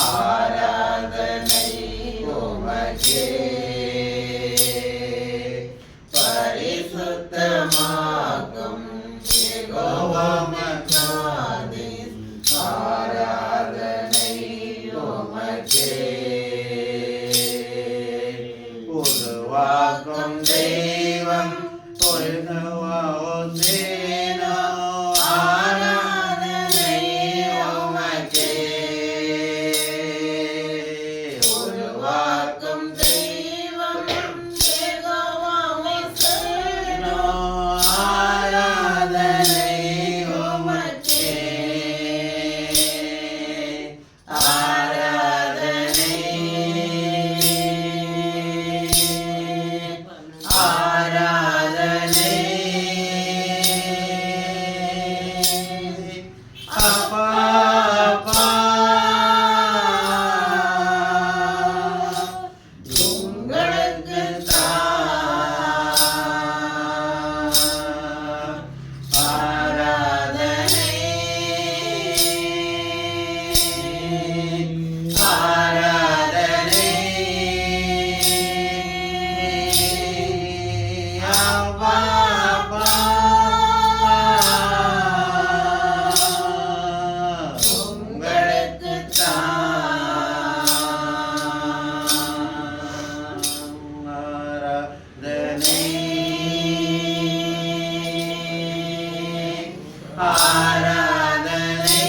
ஆராதனை உமக்கே பரிசுத்தமாகும் யெகோவா மக்காதீஸ் ஆராதனை உமக்கே உருவாக்கும் தெய்வம் பொருள்வாதேனோ ஆராதனை உமக்கே உருவாக்கும் தெய்வம் யெகோவா மக்காதீஸ் ஆராதனை உமக்கே ஆராதனை ஆராதனை அப்பா அப்பா உங்களுக்கு ஆராதனை ஆராதனை அப்பா அப்பா உங்களுக்கு ஆராதனை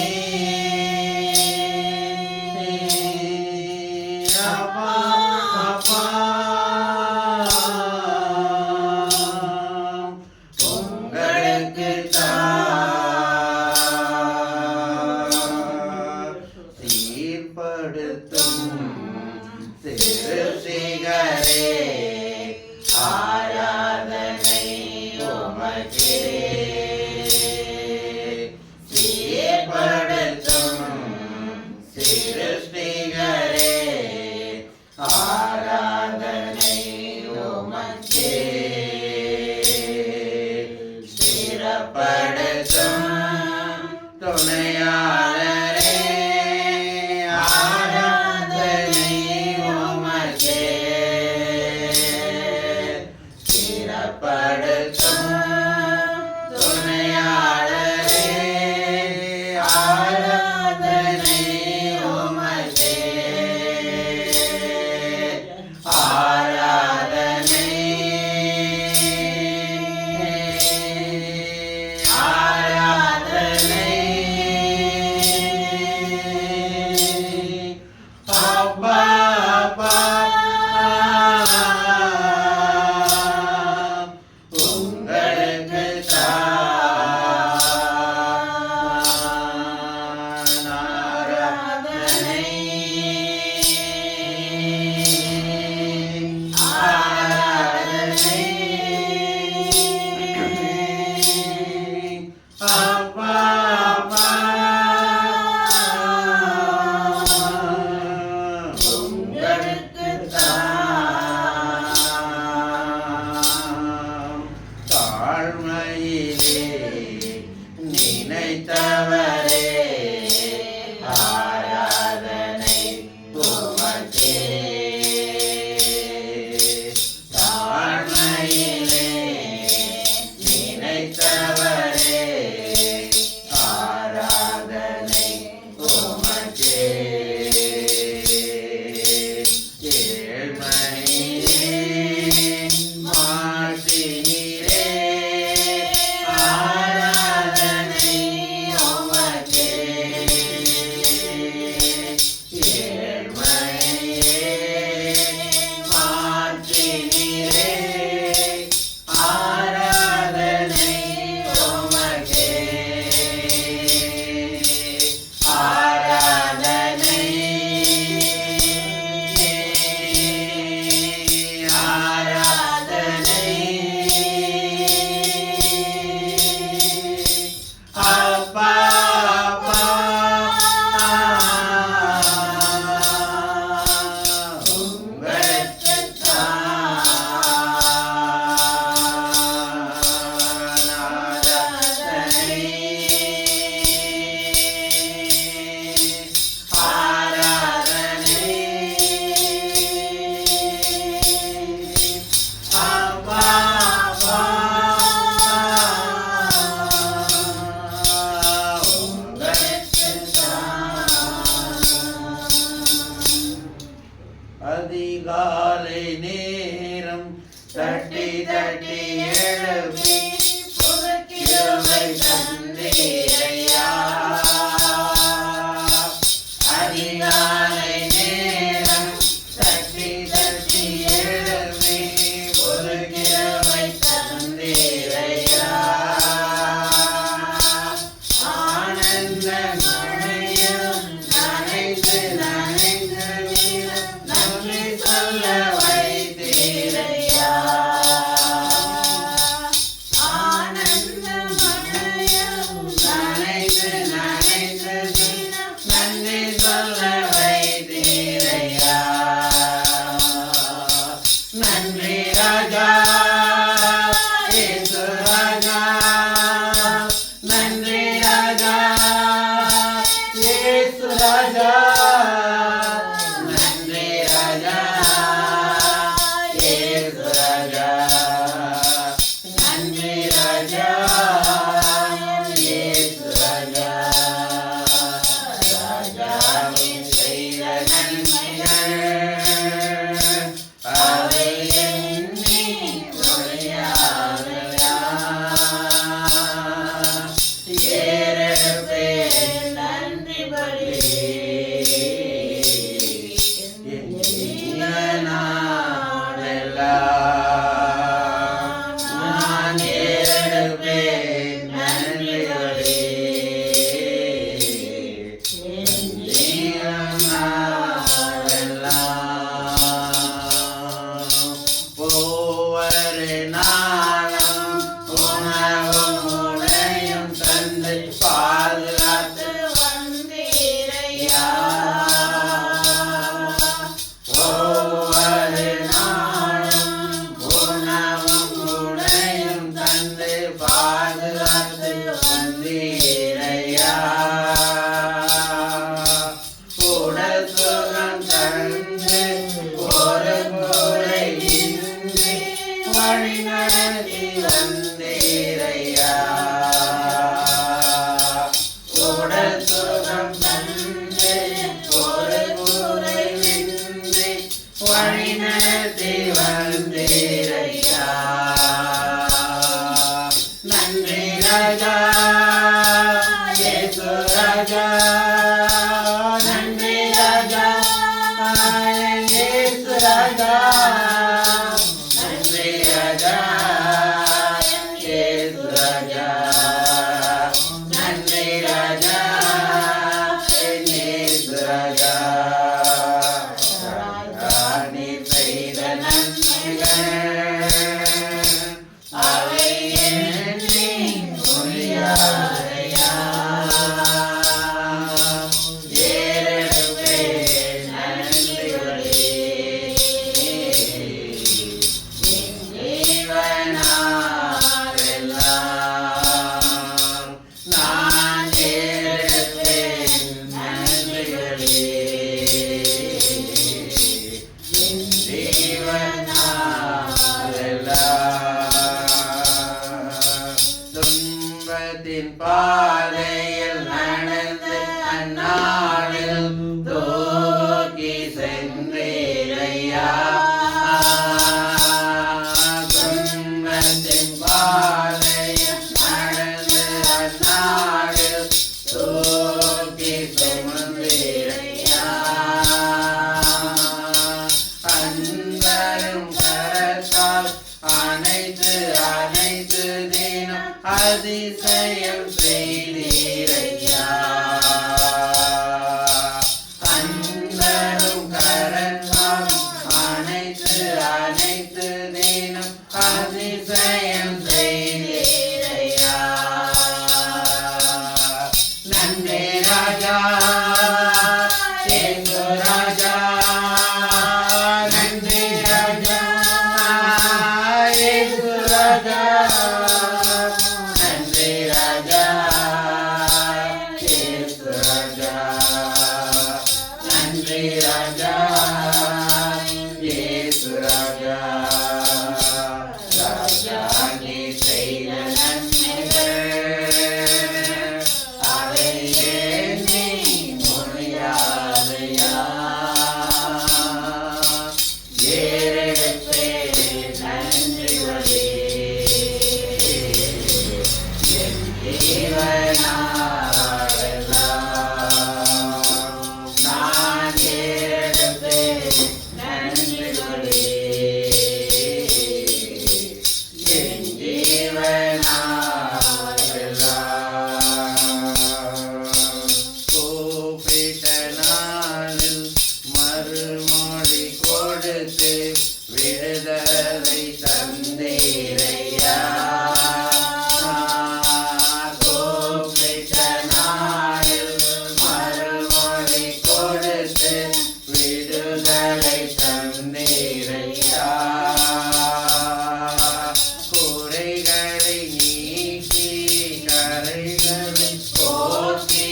அப்பா அப்பா உங்களுக்கு சீர்படுத்தும் சிறுசிகரே ஆராதனை உமக்கே சீர்படுத்தும் சிறுசிகரே ஆராதனை உமக்கே ஸ்திரப்படுத்தும் துணையாளரே ஆராதனை உமக்கே ஸ்திரப்படுத்தும் துணையாளரே ஆராதனை தட்டி எழுப்பி புது கிருபை தந்தீரையா. அதிகாலை நேரம் தட்டி தட்டி எழுப்பி புது கிருபை தந்தீரையா. ஆனந்த மழையும் நனைந்து நனைந்து நன்றி சொல்ல வைத்தீரையா. ஆனந்த மழையும் நனைந்து நனைந்து நன்றி சொல்ல வைத்தீரையா. நன்றி ராஜா இயேசு ராஜா. நன்றி ராஜா இயேசு ராஜா. நன்றி ராஜா இயேசு ராஜா. நன்றி ராஜா இயேசு ராஜா. ராஜாவே செய்த நன்மைகள் அவை எண்ணி முடியாதையா. ஏறெடுப்பேன் நன்றி பலி என் நாளெல்லாம். நான் ஏறெடுப்பேன் நன்றி பலி என் நாளெல்லாம். ஒவ்வொரு நாளும் உணவும் உடையும் தந்து பாதுகாத்து வந்தீரையா. ஒவ்வொரு நாளும் உணவும் உடையும் தந்து பாதுகாத்து வந்தீரையா. உடல் சுகம் தந்து ஒரு குறையின்றி வழி நடத்தி வந்தீரையா. உடல் சுகம் தந்து ஒரு குறையின்றி வழி நடத்தி வந்தீரையா. நன்றி ராஜா இயேசு ராஜா. நன்றி ராஜா இயேசு ராஜா. நன்றி ராஜா இயேசு ராஜா. நன்றி ராஜா இயேசு ராஜா. ராஜா நீ செய்த நன்மைகள் அவை எண்ணி முடியாதையா. ஏறெடுப்பேன் நன்றி பலி என் ஜீவனாளெல்லாம். நான் ஏறெடுப்பேன் நன்றி பலி என் ஜீவனாளெல்லாம். துன்பத்தின் பாதையில் நடந்து அந்நாளில் தூக்கி சென்றீரையா. துன்பத்தின் பாதையில் நடந்து அந்நாளில் தூக்கி சுமந்தீரையா. அன்பரும் கரத்தால் அனைத்து அனைத்து தினம் அதிசயம் செய்தீரையா. அன்பரும் கரத்தால் அனைத்து அனைத்து தினம் அதிசயம் செய்தீரையா. நன்றி ராஜா இயேசு ராஜா. நன்றி ராஜா இயேசு ராஜா. நன்றி ராஜா இயேசு ராஜா. நன்றி ராஜா இயேசு ராஜா. ராஜா நீ செய்த நன்மைகள் அவை எண்ணி முடியாதையா. ஏறெடுப்பேன் நன்றி பலி நாளில் மறுமொழி கொடுத்து விடுதலை தந்தீரையா. கூப்பிட்ட நாளில் மறுமொழி கொடுத்து விடுதலை தந்தீரையா. குறைகளை நீக்கி கரைகளை போக்கி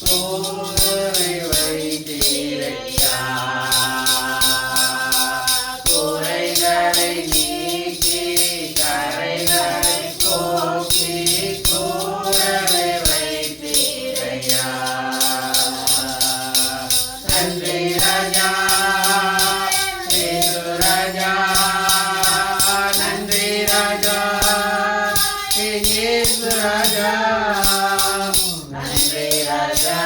கூரை வைத்தீரையா. குறைகளை நீக்கி கரைகளை போக்கி கூரை வைத்தீரையா. நன்றி ராஜா இயேசு ராஜா. நன்றி ராஜா இயேசு ராஜா. நன்றி ராஜா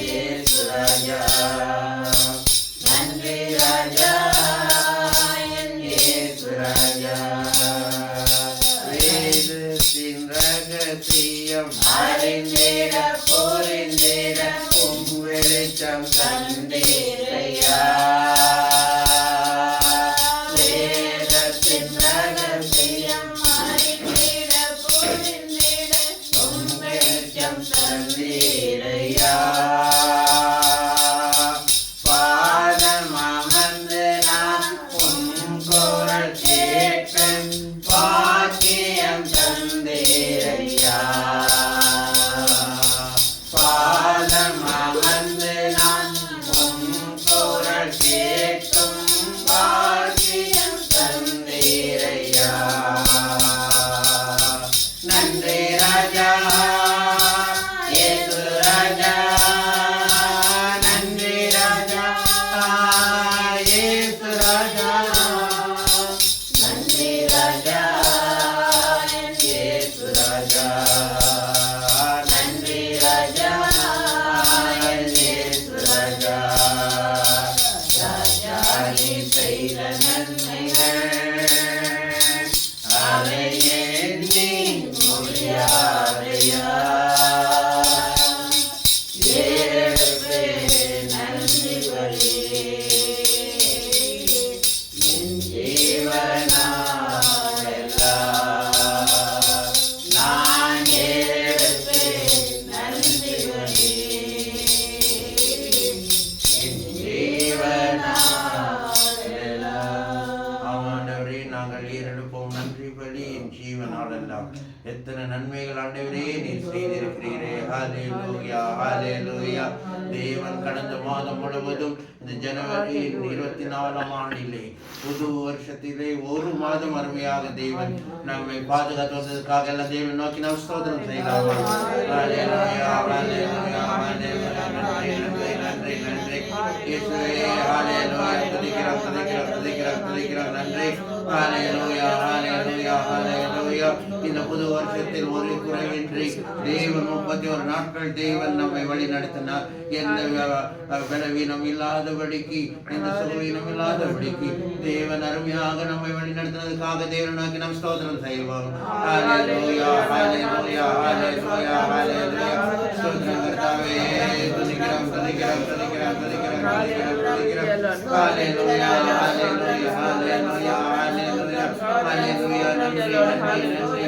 இயேசு ராஜா. நன்றி ராஜா இயேசு ராஜா. வேதத்தின் ரகசியம் அறிந்திட புரிந்திட வெளிச்சம் தந்தீரையா. வேதத்தின் ரகசியம் அறிந்திட புரிந்திட வெளிச்சம் தந்தீரையா. பாதம் அமர்ந்து நான் உன் குரல் கேட்கும் பாக்கியம் தந்தீரையா. பாதம் அமர்ந்து நான் உன் குரல் கேட்கும் பாக்கியம் தந்தீரையா. நன்றி ராஜா இயேசு ராஜா. நன்றி ராஜா இயேசு ராஜா. நன்றி ராஜா இயேசு ராஜா. நன்றி ராஜா இயேசு ராஜா. ராஜா நீ செய்த நன்மைகள் அதை எண்ணி முடியாதையா. ஏறெடுப்பேன் நன்றி பலி என் ஜீவனாலெல்லாம். நான் ஏறெடுப்பேன் நன்றி பலி என் ஜீவனாலெல்லாம். ஆண்டவரே, நாங்கள் ஏறெடுப்போம் நன்றி பலி என் ஜீவனாலெல்லாம். எத்தனை நன்மைகள் ஆண்டவரே நீர் செய்திருக்கிறீரே. ஹல்லேலூயா ஹல்லேலூயா. தேவன் கடந்த மாதம் முழுவதும் இந்த ஜனவரி 24ஆம் ஆண்டிலே புது வருஷத்திலே ஒரு மாதம் அருமையாக தேவன் நம்மை பாதுகாத்து வந்ததுக்காக எல்லாம் தேவன் நோக்கி நாம் ஸ்தோத்திரம் செய்யலாமா. ஹல்லேலூயா ஹல்லேலூயா ஹல்லேலூயா. நன்றி நன்றி நன்றி நன்றி இயேசுவே. ஹல்லேலூயா. துதிக்கிறோம் துதிக்கிறோம் துதிக்கிறோம் துதிக்கிறோம். நன்றி. ஹல்லேலூயா ஹல்லேலூயா ஹல்லேலூயா. இந்த புது வருஷத்தில் ஒரு குறைவின்றி தேவன் 31 நாட்கள் தேவன் நம்மை வழி நடத்தினார். எந்த பலவீனம் இல்லாதபடிக்கு எந்த சுகவீனம் இல்லாதபடிக்கு தேவன் அருமையாக நம்மை வழி நடத்தினதுக்காக தேவன் நோக்கி நாம் ஸ்தோத்திரம் செய்வோம். ஹல்லேலூயா ஹல்லேலூயா ஹல்லேலூயா ஹல்லேலூயா. ஸ்தோத்திரம் கர்த்தாவே. துதிக்கிறோம் துதிக்கிறோம் துதிக்கிறோம் துதிக்கிறோம் துதிக்கிறோம் துதிக்கிறோம். ஹல்லேலூயா ஹல்லேலூயா ஹல்லேலூயா ஹல்லேலூயா ஹல்லேலூயா. நன்றி நன்றி நன்றி.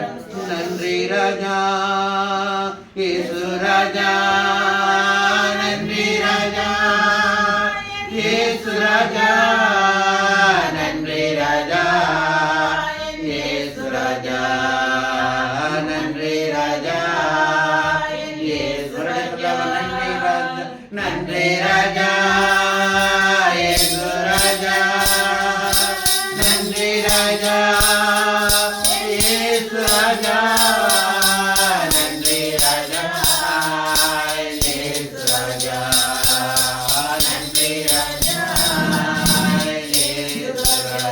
நன்றி ராஜா இயேசு ராஜா. நன்றி ராஜா இயேசு ராஜா. நன்றி ராஜா இயேசு ராஜா. நன்றி ராஜா இயேசு ராஜா. நன்றி ராஜா. நன்றி ராஜா இயேசு ராஜா. நன்றி ராஜா இயேசு ராஜா. நன்றி ராஜா இயேசு ராஜா. நன்றி ராஜா இயேசு ராஜா.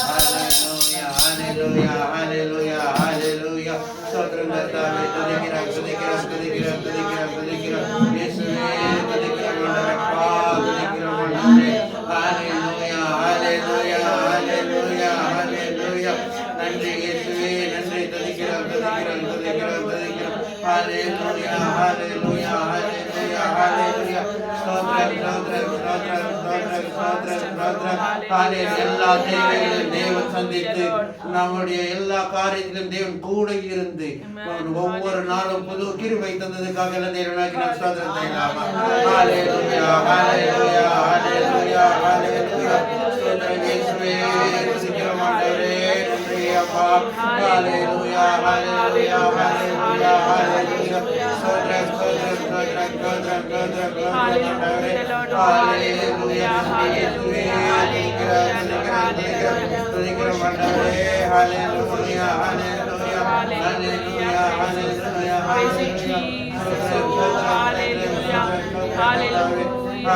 ஹல்லேலூயா ஹல்லேலூயா ஹல்லேலூயா ஹல்லேலூயா. ஸ்தோத்திரம் கர்த்தாவே. துதிக்கிறோம் துதிக்கிறோம் துதிக்கிறோம் துதிக்கிறோம் துதிக்கிறோம். இயேசுவே துதிக்கிறோம். எல்லா தேவைகளையும் தேவன் சந்தித்து நம்முடைய எல்லா காரியத்திலும் தேவன் கூட இருந்து ஒவ்வொரு நாளும் புது கிருபை தந்ததுக்காக எல்லாம் தேவனாக்கி நாம் ஸ்தோத்திரம் செய்யலாமா? ஹல்லேலூயா ஹல்லேலூயா ஹல்லேலூயா ஹல்லேலூயா. ஸ்தோத்திரம் இயேசுவே, துதிக்கிறோம் ஆண்டவரே, நன்றி அப்பா. ஹல்லேலூயா ஹல்லேலூயா ஹல்லேலூயா ஹல்லேலூயா. ஸ்தோத்திரம் ஸ்தோத்திரம் ஸ்தோத்திரம் ஸ்தோத்திரம் ஸ்தோத்திரம் ஆண்டவரே. ஹல்லேலூயா நன்றி இயேசுவே, துதிக்கிறோம் ஆண்டவரே. ஹல்லேலூயா ஹல்லேலூயா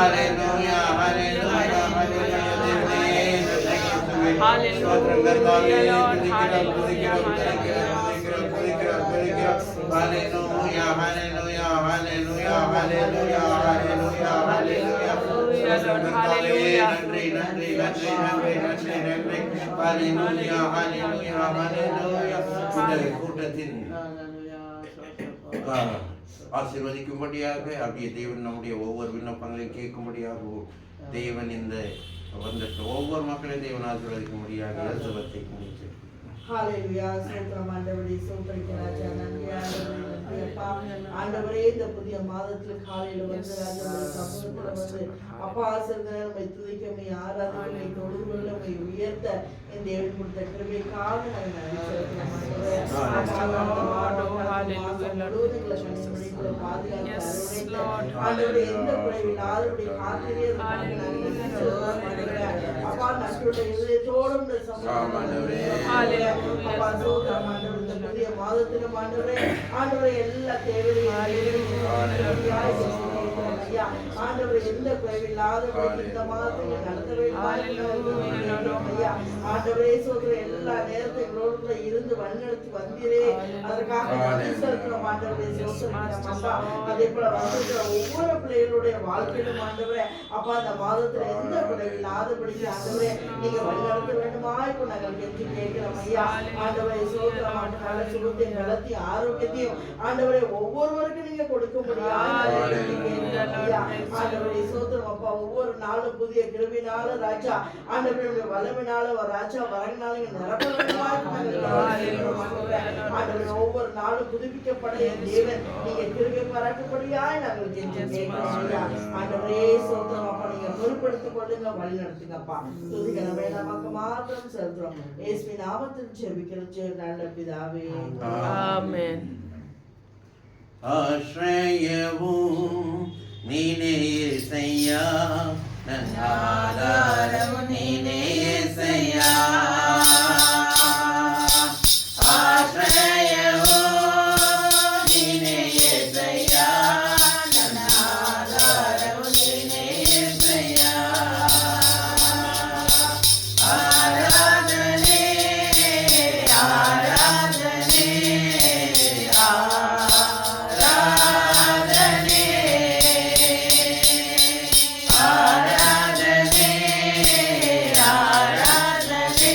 ஹல்லேலூயா ஹல்லேலூயா ஹல்லேலூயா. ஹல்லேலூயா ஹல்லேலூயா நன்றி நன்றி நன்றி நன்றி நன்றி நன்றி. ஹல்லேலூயா ஹல்லேலூயா ஹல்லேலூயா. இந்த கூட்டத்தின் ஆசீர்வதிக்கும்படியாக அப்படியே தேவன் நம்முடைய ஒவ்வொரு விண்ணப்பங்களையும் கேட்கும்படியாகவும் தேவன் இந்த வந்துட்டு ஒவ்வொரு மக்களையும் தேவன் ஆசீர்வதிக்கும்படியாக ஜெபத்தை முடிச்சு. ஹல்லேலூயா. சோத்திரம் ஆண்டவரே, சோத்திரிக்க ராஜா, நன்றி ஆண்டவரே, நன்றி அப்பா. ஆண்டவரே, இந்த புதிய மாதத்தில் காலையில வந்து ராஜா சமூகத்துல வந்து அப்பா ஆசிரியரை துதிக்கமை ஆராதனை தொழுகளை உயர்த்த இந்த ஏழு கொடுத்த கிருபைக்காக பாதுகாப்பு எந்த குறைவில்லாதபடி அப்பா நம்மளுடைய இதயத்தோடும் புதிய மாதத்திலும் ஆண்டவரை எல்லா தேவையும் ஆண்டவரை எந்த குறைவில்லாத இந்த மாதத்தை நடத்த வேண்டும். ஆண்டவரே சோதர எல்லா நேரத்தைகளோடு இருந்து வழிநடத்தி வந்தீரே, அதற்காக ஆண்டவரே சோதரப்பா. அதே போல வந்திருக்கிற ஒவ்வொரு பிள்ளைகளுடைய வாழ்க்கையிலும் ஆண்டவரே அப்பா அந்த மாதத்துல எந்த குறைவில்லாதபடி ஆண்டவரே நீங்க வழிநடத்த வேண்டுமா இப்ப நாங்கள் கெஞ்சி கேட்கிறோம் ஐயா. ஆண்டவரை சோதரம் ஆண்டவரை சுகத்தையும் நலத்தையும் ஆரோக்கியத்தையும் ஆண்டவரை ஒவ்வொருவருக்கும் நீங்க கொடுக்க முடியாது. ஆண்டவரை சோதரம் அப்பா ஒவ்வொரு நாளும் புதிய கிருபினால ராஜா ஆண்டவருடைய வல்லமையினால ராஜா வரங்கனால ஆண்டவரை ஒவ்வொரு நாளும் புதுப்பிக்கப்பட தேவன் நீங்க கிருபை பாராட்டும்படியாய் நாங்கள் ஆண்டவரே சோதரம் அப்பா நீங்க பொறுப்படுத்திக் கொள்ளுங்க, வழி நடத்துங்கப்பா. துதிக்கிற வேண்டாமாக்க மாத்திரம் செலுத்துறோம். இயேசுவின் நாமத்தில் ஜெபிக்கிறோம் நல்ல பிதாவே, ஆமென். ஆశ్రయவும் நீனே యేసయ్యా, ನನ್ನ ಆಧಾರವು ನೀನೇ యేసయ్యా. ఆశ్రయవు నీనే యేసయ్యా, ನನ್ನ ఆధారవు నీనే యేసయ్యా. ఆరాధనే ఆరాధనే ఆరాధనే ఆరాధనే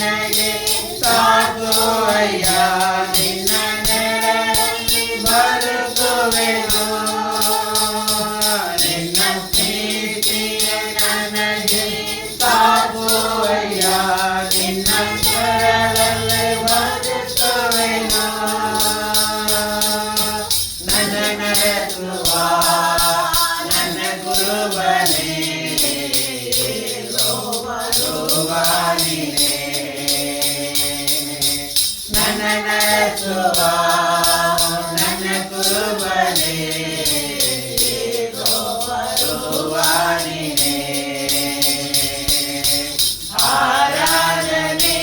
ನನಗೆ ಸಾಕು ಅಯ್ಯ ನಿನ್ನ ನೆರಳಲ್ಲಿ ಬದುಕುವೆನು ನಿನ್ನ ಪ್ರೀತಿಯ ನನಗೆ ಸಾಕು ಅಯ್ಯ ನಿನ್ನ ನೆರಳಲ್ಲಿ ಬದುಕುವೆನು ನನ್ನ ನಡೆಸುವ ನನ್ನ ಗುರುವನೇ ರೋವಾನಿನೇ ನನ್ನ ನಡೆಸುವ ನನ್ನ ಗುರುವನೇ ರೋವಾನಿನೇ ಆರಾಧನೆ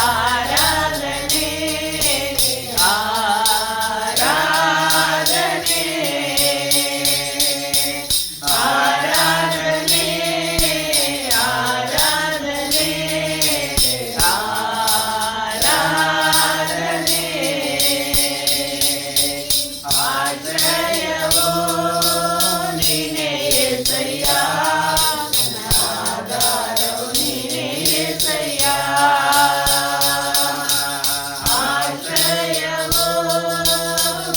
ಆರಾಧನೆ ಆರಾಧನೆ ಆರಾಧನೆ ಆರಾಧನೆ ಆರಾಧನೆ ಆಶ್ರಯವೋ ನೀನೇ యేసయ్య ಆಧಾರವು ನೀನೇ యేసయ్ಯ ಆಶ್ರಯವೋ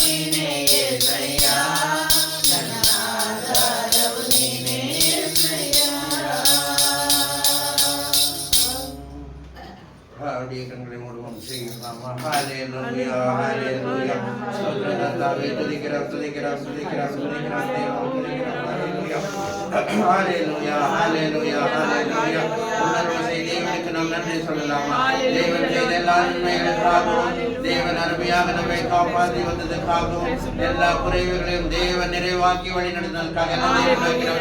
ನೀನೇ యేసయ్య ಆಧಾರವು ನೀನೇ యేసయ్ಯ ಹಾಡಿಯ ಕಣ್களை மூடுவோம் செய்யலாம் ஹalleluya ஹalleluya ஸ்தோத்திரதாவே துதிக்கிறோம் துதிக்கிறோம் துதிக்கிறோம் துதிக்கிறோம் ஹalleluya ஹalleluya ஹalleluya ஹalleluya உன்னதமான தேவனுக்கு நாம் நன்றி சொல்லலாமா தேவன் செய்த எல்லா நன்மைகளுக்காகவும் தேவன் அருமையாக நம்மை காப்பாற்றி வந்ததற்காகவும் எல்லா குறைவுகளையும் தேவன் நிறைவாக்கி வழி நடந்ததற்காக ஹalleluya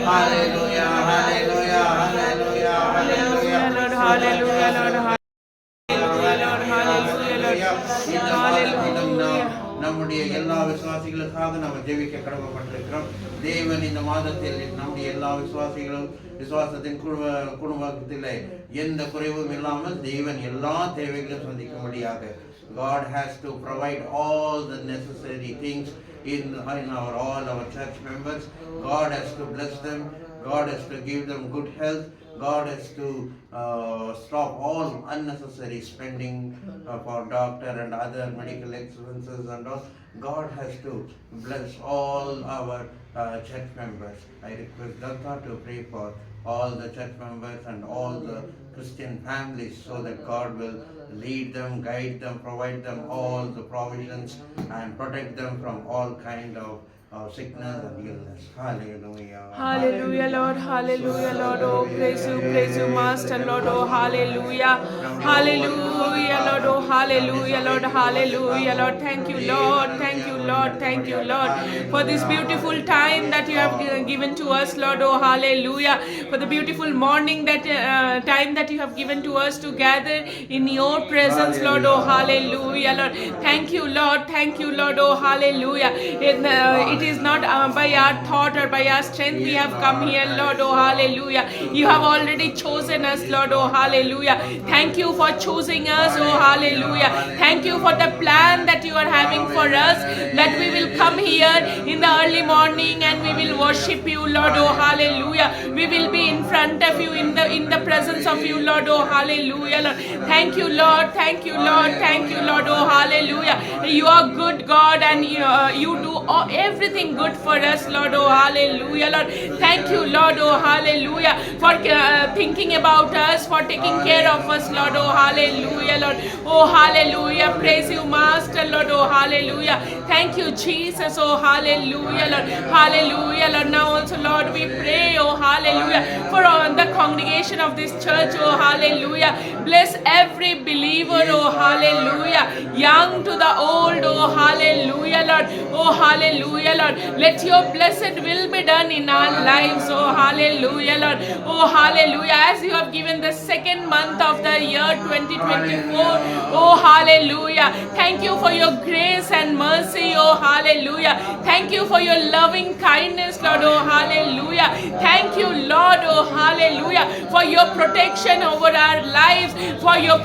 ஹalleluya ஹalleluya ஹalleluya Hallelujah, Lord. இந்த மாதத்திலும் நாம் நம்முடைய எல்லா விசுவாசிகளுக்காக நாம் ஜெபிக்க கடமைப்பட்டிருக்கிறோம். தேவன் இந்த மாதத்தில் நம்முடைய எல்லா விசுவாசத்தின் குடும்பத்திலே எந்த குறைவும் இல்லாமல் தேவன் எல்லா தேவைகளையும் சந்திக்கும்படியாக God has to provide all the necessary things in all our church members. God has to bless them. God has to give them good health. God has to stop all unnecessary spending for doctor and other medical expenses and all. God has to bless all our church members. I request Datta to pray for all the church members and all the Christian families so that God will lead them, guide them, provide them all the provisions and protect them from all kind of sickness and illness. Hallelujah. Hallelujah, Lord. Hallelujah, Lord. Oh, praise you, Master, Lord. Oh, hallelujah. Hallelujah, Lord. Oh, hallelujah, Lord. Hallelujah, Lord. Thank you, Lord. Thank you, Lord. Thank you, Lord, for this beautiful time that you have given to us, Lord. Oh, hallelujah. For the beautiful morning that time that you have given to us to gather in your presence, Lord. Oh, hallelujah, Lord. Thank you, Lord. Thank you, Lord. Oh, hallelujah. It is not by our thought or by our strength we have come here, Lord. Oh, hallelujah. You have already chosen us, Lord. Oh, hallelujah. Thank you for choosing us. Oh, hallelujah. Thank you for the plan that you are having for us, that we will come here in the early morning and we will worship you, Lord. Oh, hallelujah. We will be in front of you, in the presence of you, Lord. Oh, hallelujah, Lord. Thank you, Lord. Thank you, Lord. Thank you, Lord. Oh, hallelujah. You are good, God, and you do everything good for us, Lord. Oh, hallelujah, Lord. Thank you, Lord. Oh, hallelujah, for thinking about us, for taking care of us, Lord. Oh, hallelujah, Lord. Oh, hallelujah. Praise you, Master, Lord. Oh, hallelujah. Thank you, Jesus. Oh, hallelujah, Lord. Hallelujah, Lord. Now also, Lord, we pray, oh, hallelujah, for the congregation of this church. Oh, hallelujah. Bless every believer. Oh, hallelujah. Young to the old. Oh, hallelujah, Lord. Oh, hallelujah, Lord. Let your blessed will be done in our lives. Oh, hallelujah, Lord. Oh, hallelujah. As you have given the second month of the year 2024. Oh, hallelujah. Thank you for your grace and mercy. mercy, oh hallelujah. Thank you for your loving kindness, Lord, oh hallelujah. Thank you, Lord, oh hallelujah, for your protection over our lives, for your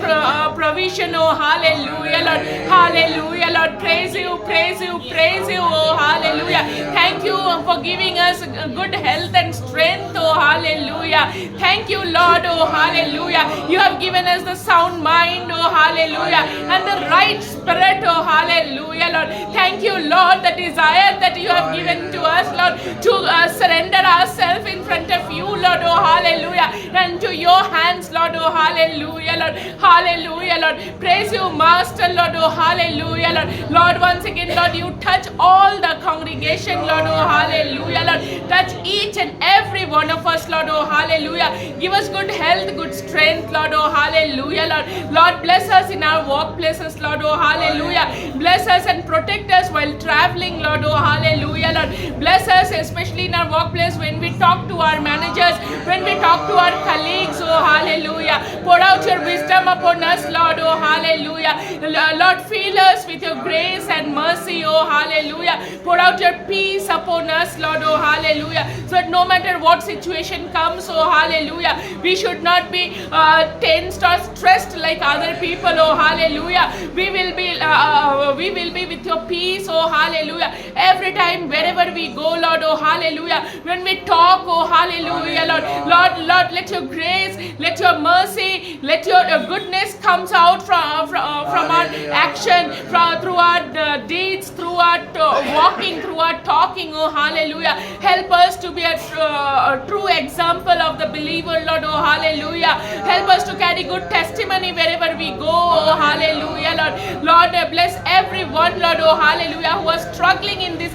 provision, oh hallelujah, Lord. Hallelujah, Lord. Praise you, praise you, praise you, oh hallelujah. Thank you for giving us good health and strength, oh hallelujah. Thank you, Lord, oh hallelujah. You have given us the sound mind, oh hallelujah, and the right spirit, oh hallelujah, Lord. Thank you, Lord, the desire that you have given to us, Lord, to surrender ourselves in front of you, Lord, oh hallelujah, and to your hands, Lord, oh hallelujah, Lord. Hallelujah, Lord. Praise you, Master, Lord, oh hallelujah, Lord. Lord, once again, Lord, you touch all the congregation, Lord, oh hallelujah, Lord. Touch each and every one of us, Lord, oh hallelujah. Give us good health, good strength, Lord, oh hallelujah, Lord. Lord, bless us in our workplaces, Lord, oh hallelujah. Bless us and protect us while traveling, Lord, oh hallelujah, Lord. Bless us especially in our workplace when we talk to our managers, when we talk to our colleagues, oh hallelujah. Pour out your wisdom upon us, Lord, oh hallelujah. Lord, fill us with your grace and mercy, oh hallelujah. Pour out your peace upon us, Lord, oh hallelujah. So that no matter what situation comes, oh hallelujah, we should not be tensed or stressed like other people, oh hallelujah. We will be with your peace, oh hallelujah. Every time wherever we go, Lord, oh hallelujah. When we talk, oh hallelujah, Lord, let your grace, let your mercy, let your goodness comes out from our action, through our deeds, through our walking, through our talking, oh hallelujah. Help us to be a true example of the believer, Lord, oh hallelujah. Help us to carry good testimony wherever we go, oh hallelujah, Lord. Lord, bless everyone, Lord, oh hallelujah, who are struggling in this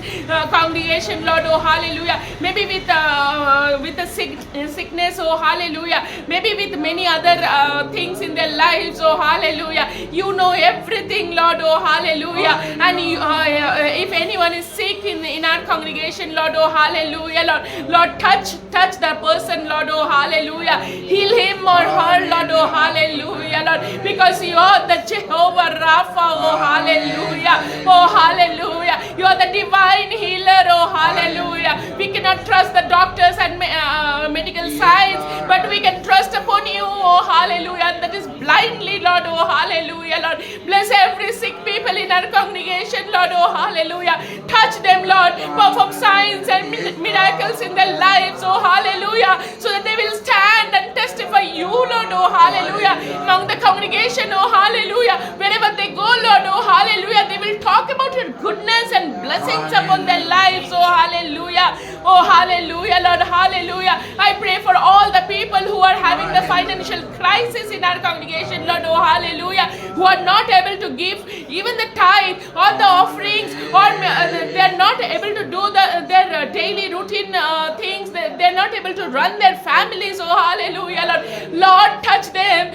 congregation, Lord, oh hallelujah. Maybe with a sickness, oh hallelujah. Maybe with many other things in their lives, oh hallelujah. You know everything, Lord, oh hallelujah. And if anyone is sick in our congregation, Lord, oh hallelujah, Lord, touch the person, Lord, oh hallelujah. Heal him or her, Lord, oh hallelujah, Lord, because you are the Jehovah Rapha, oh hallelujah, oh hallelujah. You are the divine healer, oh hallelujah. We cannot trust the doctors and medical science, but we can trust upon you, oh hallelujah. And that is blindly, Lord, oh hallelujah, Lord. Bless every sick people in our congregation, Lord, oh hallelujah. Touch them, Lord. Perform signs and miracles in their lives, oh hallelujah, so that they will stand and testify you, Lord, oh hallelujah, among the congregation, oh hallelujah. Wherever they go, Lord, oh hallelujah, they will talk about your goodness and blessings upon their lives, oh hallelujah, oh hallelujah, Lord, hallelujah. I pray for all the people who are having the financial crisis in our congregation, Lord, oh hallelujah, who are not able to give even the tithe or the offerings, or they are not able to do their daily routine things. They are not able to run their families, oh hallelujah, Lord. Lord, touch them,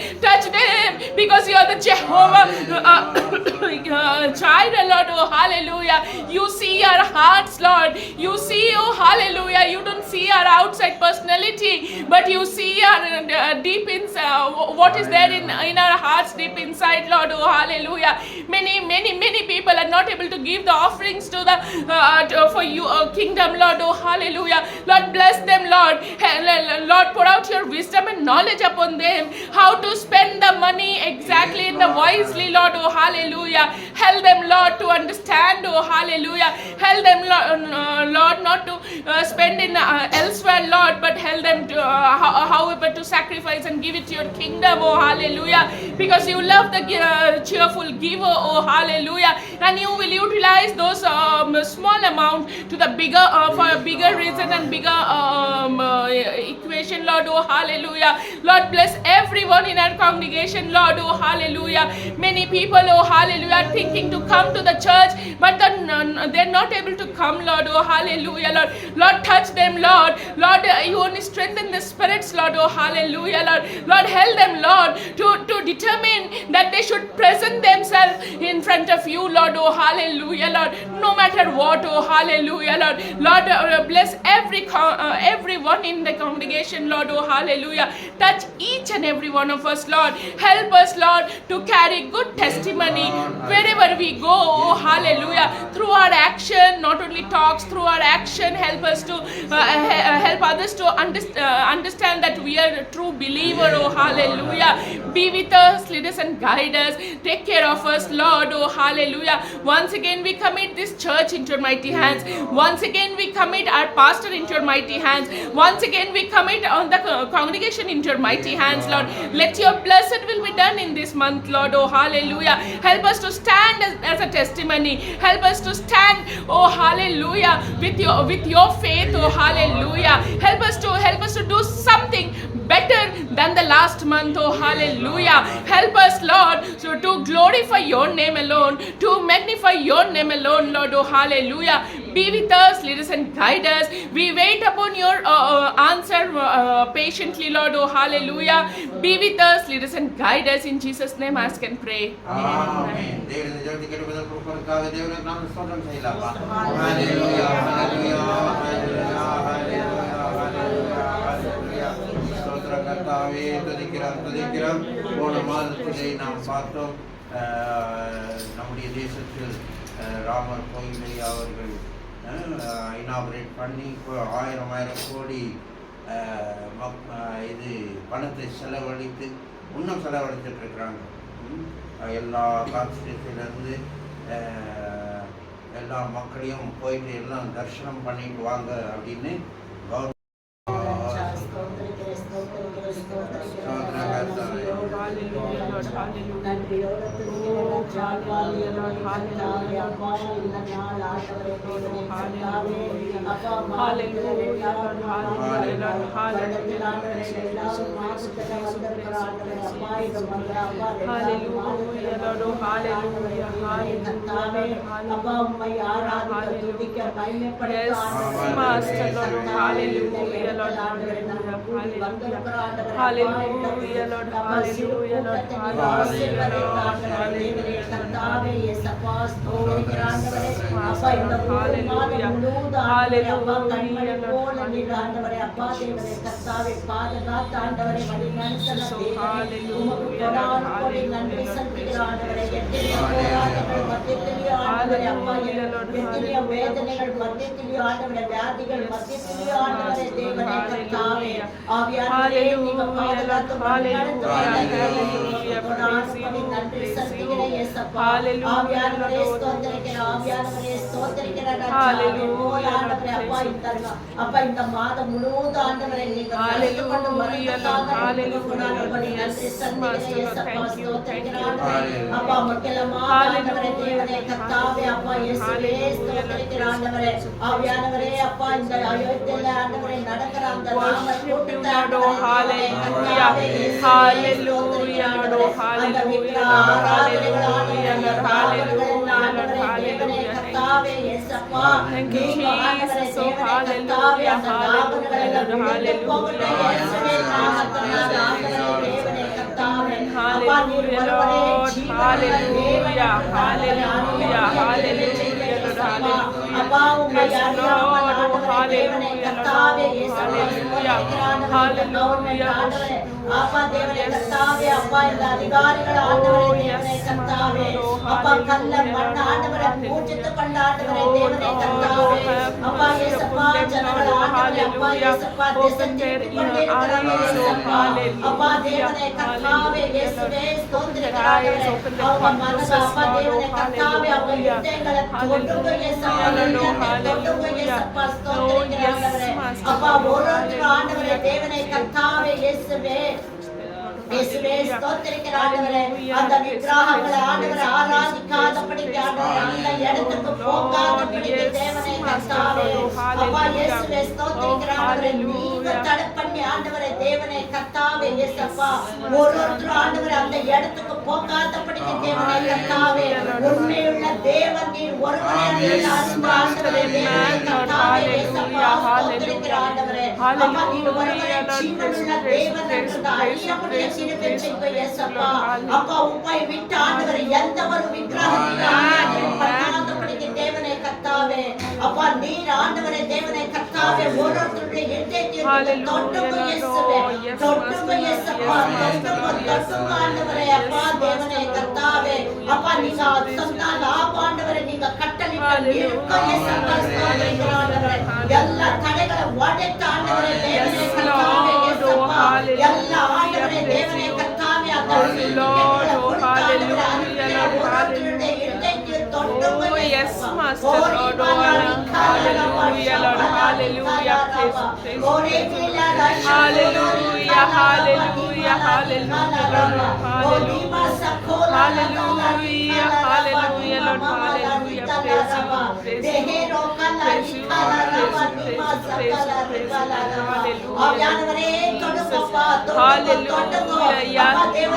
because you are the Jehovah Jireh, Lord, oh hallelujah. You see our hearts, Lord. You see, oh hallelujah, you don't see our outside personality, but you see our deep inside, what is there in our hearts deep inside, Lord, oh hallelujah. Many people are not able to give the offerings to the for you kingdom, Lord, oh hallelujah. Lord, bless them, Lord. Lord, pour out your wisdom and knowledge upon them, how to spend the money exactly and wisely, Lord, oh hallelujah. Help them, Lord, to understand, oh hallelujah. Help them, Lord, not to spend in elsewhere, Lord, but help them to however to sacrifice and give it to your kingdom, oh hallelujah, because you love the cheerful giver, oh hallelujah, and you will utilize those small amount to the bigger for a bigger reason and bigger equation, Lord, oh hallelujah. Lord, bless everyone in our congregation, Lord, oh hallelujah. Many people, oh hallelujah, are thinking to come to the church, but they're not able to come, Lord, oh hallelujah, Lord. Lord, touch them, Lord. Lord, you only strengthen the spirits, Lord, oh hallelujah, Lord. Lord, help them, Lord, to determine that they should present themselves in front front of you, Lord, oh hallelujah, Lord, no matter what, oh hallelujah, Lord. Lord, bless everyone in the congregation, Lord, oh hallelujah. Touch each and every one of us, Lord. Help us, Lord, to carry good testimony wherever we go, oh hallelujah. Through our action, not only talks, through our action, help us to help others to understand that we are a true believer, oh hallelujah. Be with us, lead us and guide us. Take care of us, Lord, oh hallelujah. Once again we commit this church into your mighty hands. Once again we commit our pastor into your mighty hands. Once again we commit on the congregation into your mighty hands, Lord. Let your blessed will be done in this month, Lord, oh hallelujah. Help us to stand as a testimony. Help us to stand, oh hallelujah, with your faith, oh hallelujah. Help us to do something better than the last month, oh hallelujah. Help us, Lord, so to glorify your name alone, to magnify your name alone, Lord, oh hallelujah. Be with us, lead us and guide us. We wait upon your answer patiently, Lord, oh hallelujah. Be with us, lead us and guide us. In Jesus' name ask and pray. Amen. தேவனை ஜெபத்தை கேட்பதற்கு கொடுப்பதற்காக தேவனுக்கு நாம் ஸ்தோத்திரம் செய்யலாமா? ஹalleluya ஹalleluya ஹalleluya ஹalleluya ஹalleluya. ஸ்தோத்திரம் கர்த்தாவே, துதிக்கிறோம். போன மாதத்திலே நாம் பார்த்தோம் நம்முடைய தேசத்தில் ராமர் கோயிலை அவர்கள் இனாபரேட் பண்ணி 1000 கோடி இது பணத்தை செலவழித்து இன்னும் செலவழித்துட்டு இருக்கிறாங்க. எல்லா கான்ஸ்டியூஷன்லேருந்து எல்லா மக்களையும் போயிட்டு எல்லாம் தரிசனம் பண்ணிட்டு வாங்க அப்படின்னு Hallelujah, Lord, hallelujah, Lord, hallelujah, அப்பா இந்த மாதம் முழுவதும் ஆண்டவரே நீங்க அப்பா மக்களமா ஆண்டவரே தேவனே கர்த்தாவே அப்பா இயேசுவே ஸ்தோத்திரிக்கிறேன் ஆண்டவரே ஆவியானவரே அப்பா இந்த அயோத்தியில ஆண்டவரே நடக்கிற அந்த நாம கூட்டத்தை hallelujah hallelujah Lord hallelujah thank you Jesus oh hallelujah hallelujah hallelujah Lord hallelujah hallelujah hallelujah அப்பா தேவனே கர்த்தாவே அப்பா இந்த அதிகாரிகள் ஆண்டவரே தேவனே கர்த்தாவே அப்பா கல்ல மண்ண ஆண்டவரே பூஜித்து கொண்ட ஆண்டவரே தேவனே கர்த்தாவே அப்பா இயேசுப்பா ஜனங்கள் ஆண்டவரே அப்பா இயேசுப்பா தேசத்தில் கொண்டிருக்கிறார்கள் இயேசுப்பா அப்பா தேவனே கர்த்தாவே இயேசுவே ஸ்தோத்திரிக்கிறேன் அப்பா மனசு அப்பா தேவனே கர்த்தாவே அப்பா யுத்தங்களை தொடுங்க இயேசுப்பா தொடுங்க இயேசுப்பா ஸ்தோத்திரிக்கிறேன் அப்பா ஒவ்வொரு ஆண்டவரே தேவனே கர்த்தாவே இயேசுவே இயேசுவே ஸ்தோத்திரிக்கிறேன் ஆண்டவரே அந்த விக்கிரகங்களை ஆண்டவரே ஆராதிக்காதபடிக்கு ஆண்டவரே அந்த இடத்துக்கு போகாதபடிக்கு தேவனே கர்த்தாவே அப்பா இயேசுவே ஸ்தோத்திரிக்கிறேன் ஆண்டவரே நீங்க தடை பண்ணி ஆண்டவரே தேவனே கர்த்தாவே இயேசப்பா ஒருத்தர் ஆண்டவரே அந்த இடத்துக்கு போகாதபடிக்கு தேவனே கர்த்தாவே உண்மையுள்ள தேவன் நீர் ஒருவரே ஆண்டவரே தேவனே கர்த்தாவே இயேசப்பா ஸ்தோத்திரிக்கிற ஆண்டவரே அப்பா நீர் ஒருவரே ஜீவனுள்ள தேவன் என்று அறியக்கூடிய கிருபை செய்க இயேசப்பா அப்பா உம்மை விட்டு ஆண்டவரே எந்த ஒரு விக்கிரகத்தையும் பண்ணாதபடிக்கு தேவனே கர்த்தாவே அப்பா நீர் ஆண்டவரே தேவனே கர்த்தாவே ஒருவருடைய இதயத்தில் தொட்டுங்க இயேசுவே தொட்டுங்க இயேசப்பா தொட்டுங்க ஆண்டவரே அப்பா தேவனே கர்த்தாவே அப்பா நீங்க சொன்னால் ஆண்டவரே நீங்க கட்டளையிட்டு இருக்க இயேசப்பா ஸ்தோத்திரிக்கிற ஆண்டவரே எல்லா தடைகளை உடைத்து ஆண்டவரே தேவனே கர்த்தாவே இயேசப்பா எல்லா ஆண்டவரே தேவனே கர்த்தாவே அந்த Oh yes, Master Lord, oh hallelujah, Lord, hallelujah, praise you, hallelujah, hallelujah, hallelujah, Lord, hallelujah, hallelujah, hallelujah, Lord, hallelujah, praise you, praise you, praise you, praise you, hallelujah, yeah, hallelujah,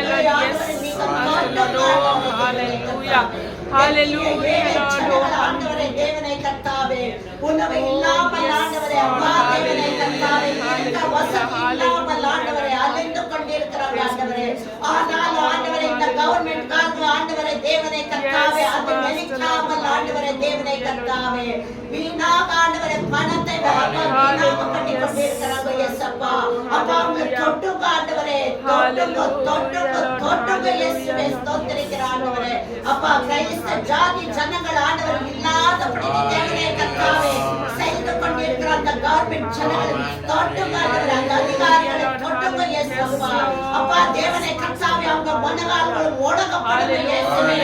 Lord, yes, Master Lord, hallelujah, hallelujah, Lord, ஆண்டவரே தேவனே கர்த்தாவே உணவு இல்லாமல் ஆண்டவரே அப்பா தேவனே கர்த்தாவே இருக்க வசதி இல்லாமல் ஆண்டவரே அலைந்து கொண்டிருக்கிறாங்க ஆண்டவரே ஆனால் ஆண்டவரே இந்த கவர்மெண்ட் காரங்க ஆண்டவரே தேவனே கர்த்தாவே அது நினைக்காமல் ஆண்டவரே தேவனே கர்த்தாவே வீணாக ஆண்டவரே பணத்தை வீணாக பண்ணி கொண்டிருக்கிறாங்க இயேசப்பா அப்பா அவங்க தொட்டுங்க ஆண்டவரே தொட்டுங்க இயேசுவே ஸ்தோத்திரிக்கிற ஆண்டவரே அப்பா கிறிஸ்த ஜாதி ஜனங்கள் ஆண்டவர் இல்லாதபடி தேவனே கர்த்தாவே செய்து கொண்டிருக்கிற அந்த கவர்மெண்ட் ஜனங்கள் தொட்டுங்க ஆண்டவரே அந்த அதிகாரிகளை தொட்டுங்க இயேசுப்பா அப்பா தேவனே கர்த்தாவே அவங்க மனகால்களும் ஓடகப்படணும் இயேசுவே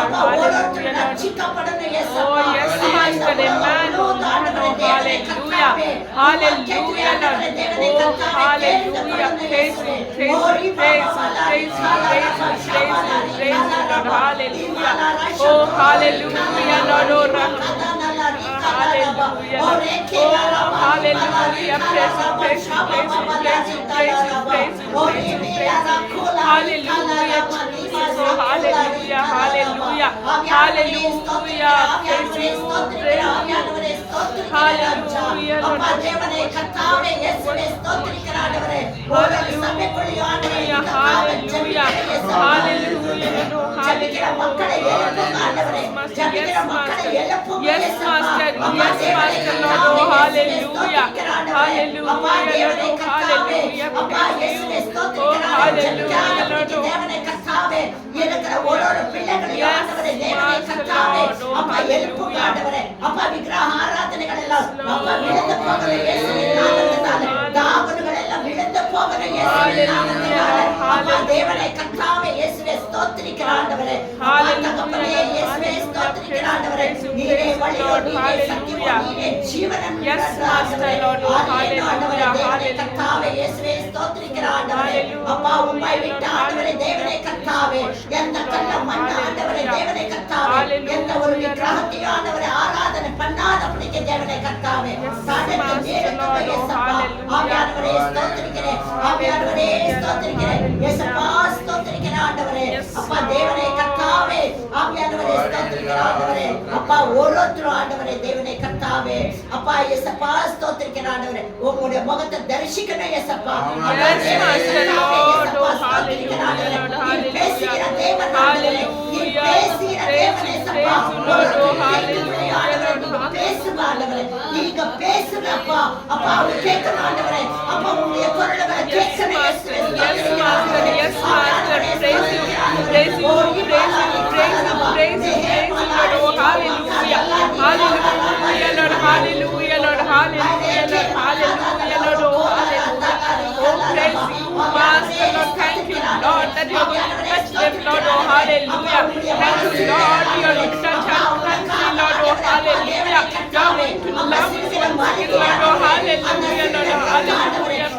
அப்பா ஒருத்தர் ரட்சிக்கப்படணும் இயேசுப்பா hallelujah, Lord, oh hallelujah, praise you, praise you, praise you, praise you, praise you, praise you, Lord, hallelujah, oh hallelujah, Lord, oh hallelujah, Lord, oh hallelujah, praise you, praise you, praise you, praise you, praise you, praise you, praise you, praise you, hallelujah, Jesus, oh hallelujah, hallelujah, hallelujah, praise you, praise you, hallelujah, Lord, தேவனே கர்த்தாவே இயேசுவே ஸ்தோத்திரிக்கிற ஆண்டவரே ஒரு சபைக்குள்ள ஆண்டவரே hallelujah, hallelujah, ஜெபிக்கிற மக்களை எழுப்புங்க ஆண்டவரே ஜெபிக்கிற மக்களை எழுப்புங்க yes master, yes master, Lord, oh hallelujah, hallelujah, Lord, oh hallelujah, அப்பா இயேசுவே oh ஸ்தோத்திரிக்கிற hallelujah, Lord, oh தேவனே கர்த்தாவே இருக்கிற ஒரு பிள்ளைகளை ஆண்டவரே தேவனே கர்த்தாவே அப்பா எழுப்புங்க ஆண்டவரே அப்பா விக்கிரக ஆராதனைகள் எல்லாம் அப்பா விழுந்து போகிற இயேசுவின் நாமத்தினாலே தாவர்கள் எல்லாம் விழுந்து போகிற இயேசுவின் நாமத்தினாலே அப்பா தேவனே கர்த்தாவே இயேசுவே ஸ்தோத்திரிக்கிற ஆண்டவரே அப்பா தகப்பனே இயேசுவே ஸ்தோத்திரிக்கிற ஆண்டவரே நீரே வழியோ நீரே சத்தியமோ நீரே ஜீவனம் yes master, Lord, oh hallelujah, தேவனே கர்த்தாவே இயேசுவே ஸ்தோத்திரிக்கிற ஆண்டவரே அப்பா உம்மை விட்டு ஆண்டவரே தேவனே கர்த்தாவே எந்த கல்ல மண்ண ஆண்டவரே தேவனே கர்த்தாவே எந்த ஒரு விக்கிரகத்தையும் ஆண்டவரே ஆராதனை பண்ணாதபடிக்கு தேவனே கர்த்தாவே சாதனை நேரத்துக்கு இயேசப்பா ஆவியானவரே ஸ்தோத்திரிக்கிறேன் ஆவியானவரே ஸ்தோத்திரிக்கிறேன் இயேசப்பா ஸ்தோத்திரிக்கிற ஆண்டவரே அப்பா தேவனே கர்த்தாவே ஆவியானவரே ஸ்தோத்திரிக்கிற ஆண்டவரே அப்பா ஒருத்தர் ஆண்டவரே தேவனே கர்த்தாவே அப்பா இயேசப்பா ஸ்தோத்திரிக்கிற ஆண்டவரே உம்முடைய முகத்தை தரிசிக்கணும் இயேசப்பா பேசுகிற தேவன் ஆண்டவரே பேசுகிற தேவனே சப்பா பேசுங்க ஆண்டவரே நீங்க பேசுங்க அப்பா அப்பா அவங்க கேட்கணும் ஆண்டவரே அப்பா உங்களுடைய குரலை கேட்கணும் yes master, praise you, praise you, praise you, praise you, praise you, praise you, Lord, oh hallelujah, hallelujah, Lord, hallelujah, Lord, hallelujah, Lord, hallelujah, Lord, oh hallelujah, oh praise you, master, Lord, thank you, Lord, that you are going to touch them, Lord, oh hallelujah, thank you, Lord, you are going to touch our country, Lord, oh hallelujah, you are going to love us once again, Lord, oh hallelujah, Lord, oh hallelujah,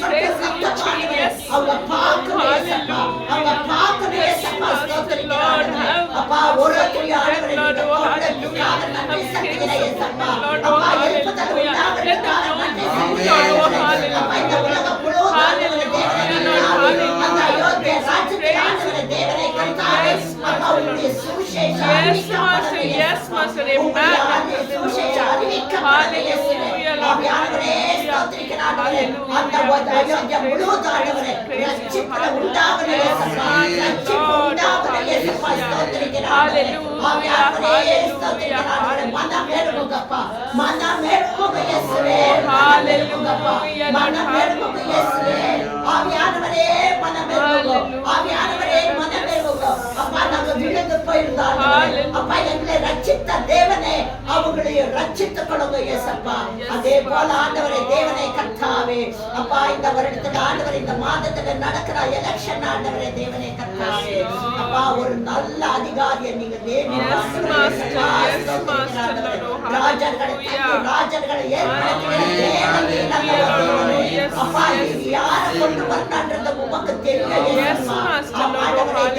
praise you, Jesus, அவங்க பார்க்கணும் அவங்க பார்க்கணும் Lord, அப்பா ஒருத்தரையும் ஆண்டவரே நீங்க கொண்டதுக்காக நன்றி செலுத்துகிறேன் ஏசப்பா. அப்பா எழுப்புதல் உண்டாகிறதுக்காக நன்றி செலுத்துகிறேன். அப்பா இந்த உலகம் முழுவதும் ஆண்டவரே தேவனே அந்த அயோத்தியா ராஜ்யத்தின் ஆண்டவரே தேவனே கர்த்தாவே அப்பா உம்முடைய சுவிசேஷம் அறிவிக்கப்படவே உம்முடைய சுவிசேஷம் அறிவிக்கப்படவே ஆண்டவரே ஸ்தோத்திரிக்கிறேன் ஆண்டவரே. அந்த அயோத்தியா முழுவதும் ஆண்டவரே ரட்சிப்பு உண்டாகவே ஏசப்பா, ரட்சிப்பு உண்டாகவே ஏசப்பா ஸ்தோத்திரிக்கிறேன் ஆண்டவரே. ஆண்டவரே ஸ்தோத்திரிக்கிறேன் ஆண்டவரே. மனம் மேலுங்கப்பா, மனம் மேலுங்க இயேசுவே, மனம் மேலுங்கப்பா, மனம் மேலுங்க இயேசுவே. ஆவியானவரே மனம் மேலுங்க, ஆவியானவரே மனம் மேலுங்க. அப்பா நாங்க விழுந்து போயிருந்தாலும் அப்பா எங்களை ரட்சித்த தேவனே அவங்களையும் ரட்சித்துக் கொடுங்க இயேசப்பா. அதே போல ஆண்டவரே தேவனே கர்த்தாவே அப்பா இந்த வருடத்துல ஆண்டவரே இந்த மாதத்துல நடக்கிற எலெக்ஷன் ஆண்டவரே தேவனே கர்த்தாவே அப்பா ஒரு நல்ல அதிகாரியை நீங்க ராஜர்களை அப்பா யார கொண்டு வந்தான்றது உமக்கு தெரியும்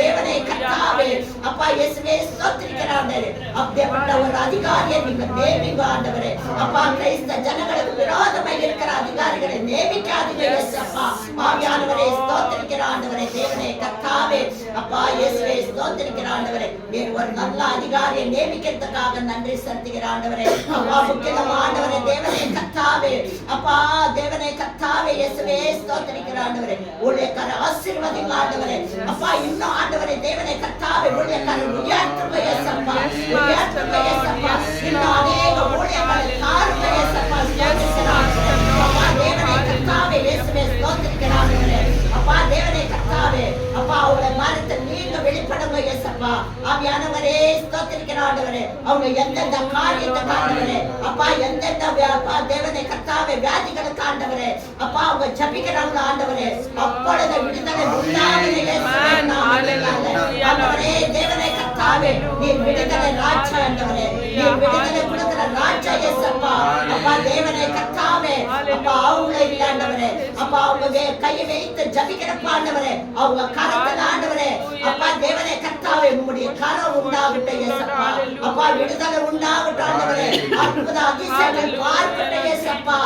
தேவனே கர்த்தாவே அப்பா இயேசுவே ஸ்தோத்திரிக்கிறானே. அப்படிப்பட்ட ஒரு அதிகாரியை நீங்க நேமிங்க ஆண்டவரே. அப்பா கிறிஸ்த ஜனங்களுக்கு விரோதமாக இருக்கிற அதிகாரிகளை நேமிக்காதீங்க இயேசுப்பா. ஆவியானவரே ஸ்தோத்திரிக்கிற ஆண்டவரே தேவனே கர்த்தாவே அப்பா இயேசுவே ஸ்தோத்திரிக்கிற ஆண்டவரே நீர் ஒரு நல்ல அதிகாரியை நியமிக்கிறதுக்காக நன்றி செலுத்துகிற ஆண்டவரே. அப்பா முக்கியமா ஆண்டவரே தேவனே கர்த்தாவே அப்பா தேவனே கர்த்தாவே இயேசுவே ஸ்தோத்திரிக்கிற ஆண்டவரே ஊழியக்கார ஆசீர்வதிங்க ஆண்டவரே. அப்பா இன்னும் ஆண்டவரே தேவனே கர்த்தாவே ஊழியக்கார உயர்த்துங்க இயேசுப்பா, உயர்த்துங்க இயேசுப்பா. இன்னும் அநேக ஊழியர்களை தாருங்க இயேசுப்பா ஸ்தோத்திரிக்கிற ஆண்டவரே. அப்பா தேவனே கர்த்தாவே இயேசுவே ஸ்தோத்திரிக்கிற ஆண்டவரே. அப்பா தேவனே கர்த்தாவே அப்பா அவங்கள மரத்தை நீங்க வெளிப்படுங்க இயேசுப்பா. ஆவியானவரே ஸ்தோத்திரிக்கிற ஆண்டவரே அவங்க எந்தெந்த காரியத்தை ஆண்டவரே அப்பா எந்தெந்த அப்பா தேவனே கர்த்தாவே வியாதிகளுக்கு ஆண்டவரே அப்பா அவங்க ஜபிக்கிறாங்க ஆண்டவரே அப்பொழுது விடுதலை உண்டாகுது இயேசுவே நாமத்தினாலே. ஆண்டவரே தேவனே கர்த்தாவே நீர் விடுதலை ராஜா ஆண்டவரே நீர் விடுதலை கொடுக்கிற ராஜா இயேசுப்பா. அப்பா தேவனே கர்த்தாவே அப்பா அவங்கள இல்ல ஆண்டவரே அப்பா அவங்க கையை வைத்து ஜபிக்கிறப்ப ஆண்டவரே அவங்க கரத்துல ஆண்டவரே அப்பா தேவனே கர்த்தாவே உம்முடைய கரம் உண்டாகட்டும் இயேசுப்பா. அப்பா விடுதலை உண்டாகட்டும் ஆண்டவரே அற்புத அதிசயங்கள் பார்க்கட்டும் இயேசுப்பா.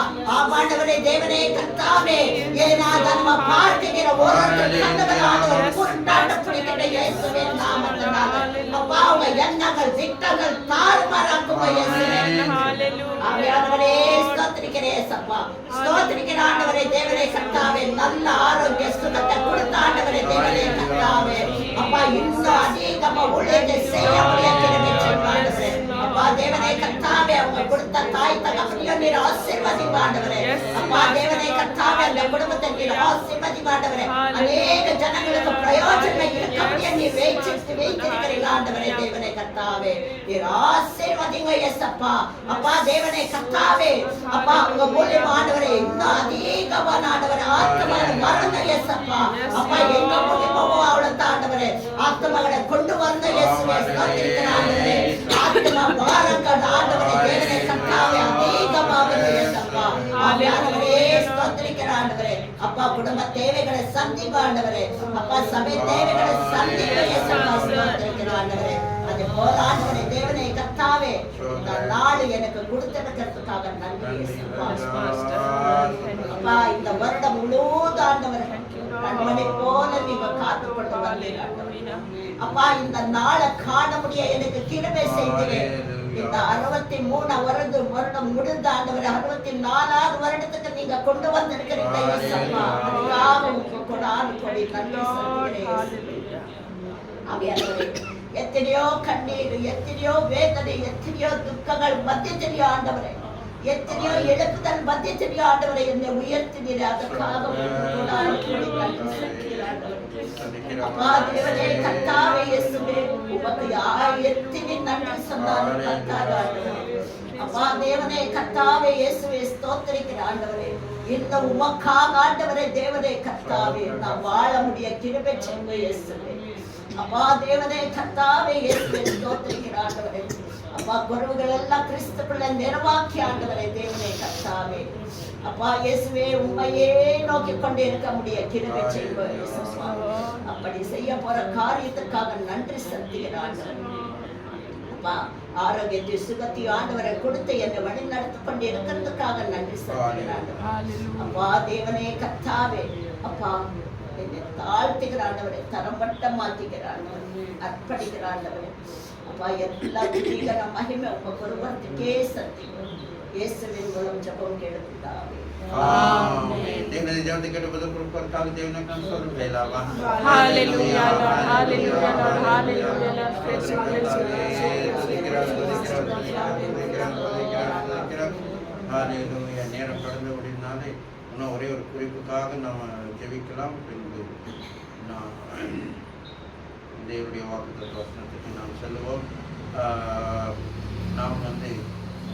ஆண்டவரே தேவனே கர்த்தாவே ஏனா நம்ம பார்க்கிற ஒருத்தர் கண்ணங்கள் ஆண்டவர் குருட்டாட்ட பிடிக்கிற இயேசுவே நாமத்தினாலே அப்பா அவங்க எண்ணங்கள் திட்டங்கள் தாறுமாறாக்குங்க இயேசுவே. ஆண்டவரே ஸ்தோத்திரிக்கிறேன் இயேசுப்பா, ஸ்தோத்திரிக்கிற ஆண்டவரே தேவனே கர்த்தாவே நல்ல ஆரோக்கிய சுகத்தை கொடுத்த ஆண்டவரே தேவனே கர்த்தாவே அப்பா இன்னும் அதிகமா ஊழியத்தை செய்ய ஆண்டவரே அப்பா தேவனே கர்த்தாவே அவங்க கொடுத்த தாய் தகப்பனையும் நீர் ஆசீர்வதிங்க ஆண்டவரே. அப்பா தேவனே கர்த்தாவே அந்த குடும்பத்தை நீர் ஆசீர்வதிங்க ஆண்டவரே. அநேக ஜனங்களுக்கு பிரயோஜனம் இருக்கக்கூடிய நீர் வைத்திருக்கிறீங்க ஆண்டவரே தேவனே கர்த்தாவே நீர் ஆசீர்வதிங்க இயேசுப்பா. அப்பா தேவனே கர்த்தாவே அப்பா உங்க மூலியமா ஆண்டவரே இன்னும் அதிகமான ஆண்டவரே ஆத்மாவை மறந்த இயேசுப்பா. அப்பா எங்க மூலியமாவோ அவளை ஆண்டவரே ஆத்மாவை கொண்டு வந்த இயேசுவே ஸ்தோத்திரிக்கிற ஆண்டவரே. ஆத்மா பாரங்கள் ஆண்டவரே தேவனே கர்த்தாவே அதிகமாக இயேசுப்பா. ஆண்டவரே ஸ்தோத்திரிக்கிற ஆண்டவரே அப்பா குடும்ப தேவைகளை சந்திக்க ஆண்டவரே அப்பா சபை தேவைகளை சந்திக்க இயேசுப்பா ஸ்தோத்திரிக்கிற ஆண்டவரே. அது போல ஆண்டவரே தேவனே கர்த்தாவே இந்த நாள் எனக்கு கொடுத்திருக்கிறதுக்காக நன்றி இயேசுப்பா. அப்பா இந்த வருடம் முழுவதும் ஆண்டவரே கண்மணி போல நீங்க காத்து கொண்டு வந்தீங்க அப்பா. இந்த நாளை காண முடிய எனக்கு கிருபை செய்தீங்க. இந்த 63 வருடம் முடிந்த ஆண்டவரே 64வது வருடத்துக்கு நீங்க கொண்டு வந்திருக்கிறீங்க இயேசுப்பா. அதுக்காக உங்களுக்கு கொடி நன்றி சொல்கிறேன். ஆவியானவரே எத்தனையோ கண்ணீர் எத்தனையோ வேதனை எத்தனையோ துக்கங்கள் மத்தியத்திலே ஆண்டவரே எத்தனையோ எழுப்புதல் மத்தியத்திலே ஆண்டவரை என்னை உயர்த்தினீர். அதற்காக அப்பா தேவனே கர்த்தாவே இயேசுவே உமக்கு எத்தனை நன்றி சொன்னாலும் கர்த்தாவே ஆண்டவரே. அப்பா தேவனே கர்த்தாவே இயேசுவே ஸ்தோத்திரிக்கிற ஆண்டவரே இந்த உமக்காக ஆண்டவரே தேவனே கர்த்தாவே நான் வாழ முடிய கிருபை செய்யுங்க இயேசுவே. அப்பா தேவனே கர்த்தாவே இயேசுவே ஸ்தோத்திரிக்கிற ஆண்டவரே. அப்பா குறைவுகள் எல்லாம் கிறிஸ்துக்குள்ள நிறைவாக்கி ஆண்டவரே தேவனே கர்த்தாவே அப்பா இயேசுவே உண்மையே நோக்கி கொண்டு இருக்க முடிய கிருபை செய்வோம் இயேசுவா. அப்படி செய்ய போற காரியத்துக்காக நன்றி செலுத்துகிறேன் அப்பா. ஆரோக்கியத்தை சுகத்தை ஆண்டவரை கொடுத்து என்னை வழி நடத்தி கொண்டு இருக்கிறதுக்காக நன்றி செலுத்துகிறேன் அப்பா. தேவனே கர்த்தாவே அப்பா என்னை தாழ்த்துகிறாண்டவரை தரம்பட்ட மாத்திக்கிறான் அர்ப்பணிக்கிறாண்டவரை அப்பா. எல்லா துதிகர மகிமை உங்க ஒருவருக்கே சத்தியம் இயேசுவின் மூலம் ஜெபம் கேளுதாவே. ஆமென். தேவனை ஜெபத்தை கேட்டபோது கொடுப்பதற்காக தேவனை நான் சொல்லுவேலாவா. ஹalleluya Lord, hallelujah Lord, hallelujah Lord. Praise you, praise you, praise you. ஹalleluya. நேரம் கடந்து விடுனாலே இன்னும் ஒரே ஒரு குறிப்புக்காக நாம் ஜெபிக்கலாம். பின்பு நான் தேவனுடைய வாக்குத்தத்த வசனத்துக்கு நாம் செல்லுவோம். நாம் வந்து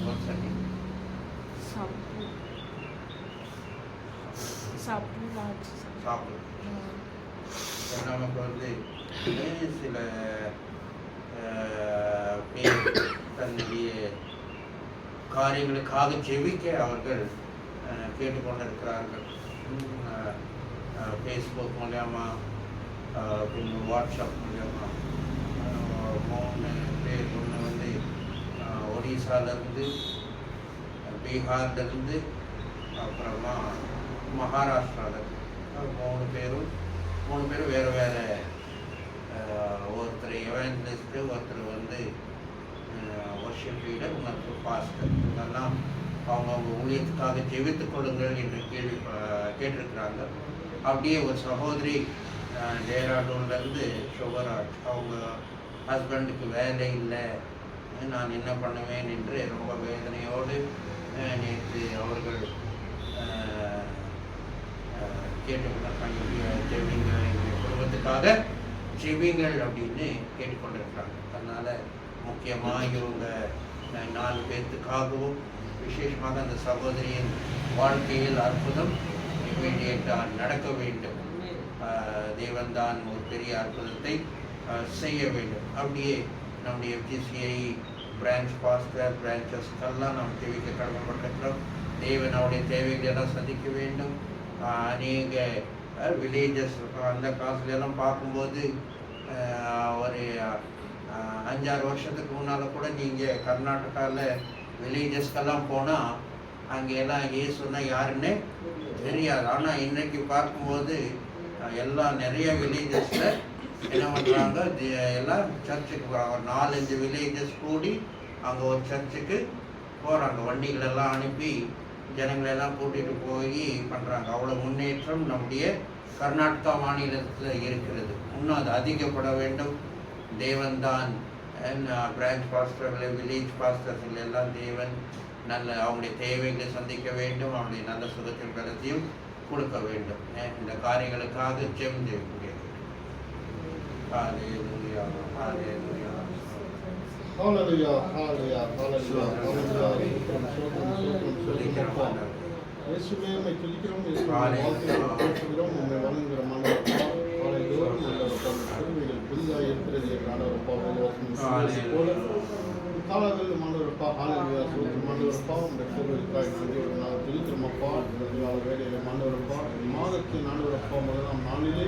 ஒரு செகண்ட் சாப்பிடும் நமக்கு வந்து சில பேர் தன்னுடைய காரியங்களுக்காக ஜெபிக்க அவர்கள் கேட்டுக்கொண்டிருக்கிறார்கள். ஃபேஸ்புக் மூலயமா பின் வாட்ஸ்அப் மூலயமா 3 பேர். ஒன்று வந்து ஒடிசாலேருந்து, பீகார்லேருந்து, அப்புறமா மகாராஷ்டிராவில் 3 பேரும் வேறு வேறு. ஒருத்தர் எவாஞ்சலிஸ்ட்டு, ஒருத்தர் வந்து வர்ஷிப் லீடர், இன்னொருத்தர் பாஸ்டர். இதெல்லாம் அவங்கவுங்க ஊழியத்துக்காக ஜெபித்துக் கொள்ளுங்கள் என்று கேட்டிருக்கிறாங்க. அப்படியே ஒரு சகோதரி டேராடூன்லேருந்து சுகராஜ், அவங்க ஹஸ்பண்டுக்கு வேலை இல்லை, நான் என்ன பண்ணுவேன் என்று ரொம்ப வேதனையோடு நேற்று அவர்கள் ஜெபிங்க, எங்கள் குடும்பத்துக்காக ஜெபிங்கள் அப்படின்னு கேட்டுக்கொண்டிருக்கிறாங்க. அதனால் முக்கியமாக இவங்க 4 பேர்த்துக்காகவும் விசேஷமாக அந்த சகோதரியின் வாழ்க்கையில் அற்புதம் இமீடியட்டாக நடக்க வேண்டும். தேவன்தான் ஒரு பெரிய அற்புதத்தை செய்ய வேண்டும். அப்படியே நம்முடைய FGCI பிரான்ச் பாஸ்டர் பிரான்ச்சஸ்க்கெல்லாம் நாம் ஜெபிக்க கடமைப்பட்டிருக்கிறோம். தேவன் அவருடைய தேவைகளெல்லாம் சந்திக்க வேண்டும். அநேக வில்லேஜஸ் அந்த காசுலெல்லாம் பார்க்கும்போது ஒரு 5-6 வருஷத்துக்கு முன்னால் கூட நீங்கள் கர்நாடகாவில் வில்லேஜஸ்க்கெல்லாம் போனால் அங்கே எல்லாம் இயேசுன்னா யாருன்னு தெரியாது. ஆனால் இன்றைக்கி பார்க்கும்போது எல்லாம் நிறைய வில்லேஜஸில் என்ன பண்ணுறாங்க, எல்லாம் சர்ச்சுக்கு போகிறாங்க. 4-5 வில்லேஜஸ் கூடி அங்கே ஒரு சர்ச்சுக்கு போகிறாங்க. வண்டிகளெல்லாம் அனுப்பி ஜனங்களெல்லாம் கூட்டிகிட்டு போய் பண்ணுறாங்க. அவ்வளோ முன்னேற்றம் நம்முடைய கர்நாடகா மாநிலத்தில் இருக்கிறது. இன்னும் அது அதிகப்பட வேண்டும். தேவன்தான் பிரான்ச் பாஸ்டர்கள், வில்லேஜ் பாஸ்டர்கள் எல்லாம் தேவன் நல்ல அவங்களுடைய தேவைகளை சந்திக்க வேண்டும். அவங்களுடைய நல்ல சுகத்தின் பலத்தையும் கொடுக்க வேண்டும். இந்த காரியங்களுக்காக ஜெபம் செய்யக்கூடியது. ஹல்லேலூயா, ஹல்லேலூயா. Hallelujah, hallelujah, hallelujah, hallelujah. இயேசுவே உம்மை துதிக்கிறோம், இயேசுவே வாழ்த்துகிறோம், போற்றுகிறோம், உம்மை வணங்குகிறோம் ஆண்டவரே. ஹalleluya, ஆண்டவரே. கிருபைகள் புதிதாக இருக்கிறது ஆண்டவரே. விசுவாசம் போல காலங்களில் ஆண்டவரே. ஹalleluya, ஸ்தோத்திரம் ஆண்டவரே. உம்முடைய கிருபைக்காக நன்றியோடு நாங்கள் துதிக்கிறோம் அப்பா. இந்த வேளையிலே ஆண்டவரே, மாதத்தின் ஆண்டவரே முதலாம் நாளிலே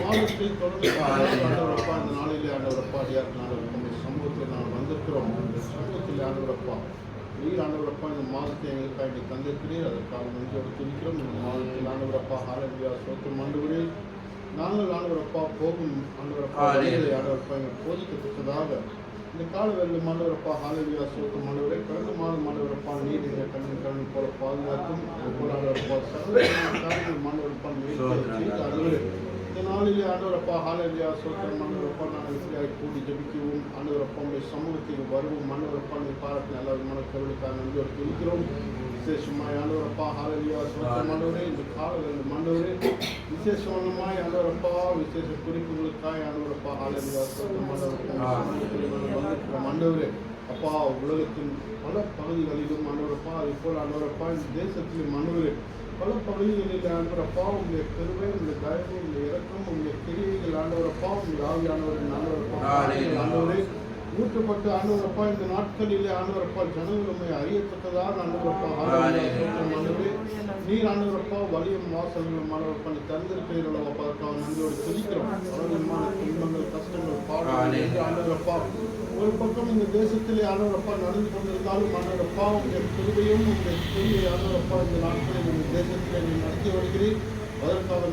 மாதத்தை தொடர்ந்து ஆண்டவரப்பா இந்த நாளிலே ஆண்டவரப்பா ஆண்டவரப்பா சமூகத்தில் நாங்கள் வந்திருக்கிறோம். இந்த சமூகத்தில் ஆண்டவரப்பா நீர் ஆண்டவரப்பா இந்த மாதத்தை எங்களுக்காக தந்திருக்கிறீர். அதற்காக நன்றியோடு துதிக்கிறோம். இந்த மாதத்தில் ஆண்டவரப்பா ஹalleluya, ஸ்தோத்திரம் ஆண்டவரே. நாங்கள் ஆண்டவரப்பா போகும் ஆண்டவரப்பா ஆண்டவரப்பா எங்கள் போதிக்கத்தக்கதாக இந்த கால வேளையில் ஆண்டவரப்பா ஹalleluya, ஸ்தோத்திரம் ஆண்டவரே. கடந்த மாதம் ஆண்டவரப்பா நீர் எங்கள் கண்ணின் போல பாதுகாக்கும் ஆண்டவரப்பா சகல ஆண்டவரப்பா ஆண்டவரே. இந்த நாளிலே ஆண்டவரப்பா ஹalleluya, ஸ்தோத்திரம் ஆண்டவரப்பா நாங்கள் இப்படியாக கூடி ஜெபிக்கவும் ஆண்டவரப்பா உடைய சமூகத்துக்கு வருவோம். ஆண்டவரப்பா நீ பாராட்டு நல்ல மனக்கருளுக்காக நன்றியோடு துதிக்கிறோம். விசேஷமாய் ஆண்டவரப்பா ஹalleluya, ஸ்தோத்திரம் ஆண்டவரே. இந்த காலங்களில் ஆண்டவரே விசேஷமாய் ஆண்டவரப்பா விசேஷ குறிப்புகளுக்காக ஆண்டவரப்பா ஹalleluya, ஸ்தோத்திரம் ஆண்டவரப்பா ஆண்டவரே. அப்பா உலகத்தின் பல பகுதிகளிலும் ஆண்டவரப்பா அதே போல் ஆண்டவரப்பா இந்த தேசத்திலும் ஆண்டவரே பல பகுதிகளில் ஆண்டவரப்பா உங்களுடைய பெருமை, உங்களுடைய தயவு, உங்களுடைய இரக்கம், உங்களுடைய கிரியைகள் ஆண்டவரப்பா உங்களுடைய ஆவியானவரின் ஆண்டவரப்பா ஆண்டவரே ஊற்றப்பட்டு ஆண்டவரப்பா இந்த நாட்களிலே ஆண்டவரப்பா ஜனங்கள் உண்மை அறியத்தக்கதாக ஆண்டவரப்பா ஆண்டவரே நீர் ஆண்டவரப்பா வலியும் வாசல்களும் ஆண்டவரப்பா நீ தந்திருக்கிறீர்களப்பா நன்றியோடு துதிக்கிறோம். பலவிதமான துன்பங்கள் கஷ்டங்கள் பாடங்கள் ஆண்டவரப்பா ஒரு பக்கம் இந்த தேசத்திலே ஆண்டவரப்பா நடந்து கொண்டிருந்தாலும் ஆண்டவரப்பா உங்கள் கிருபையும் உங்கள் கிருபையை ஆண்டவரப்பா இந்த நாட்களில் இந்த தேசத்திலே நீ நடத்தி வருகிறீர். அதற்காக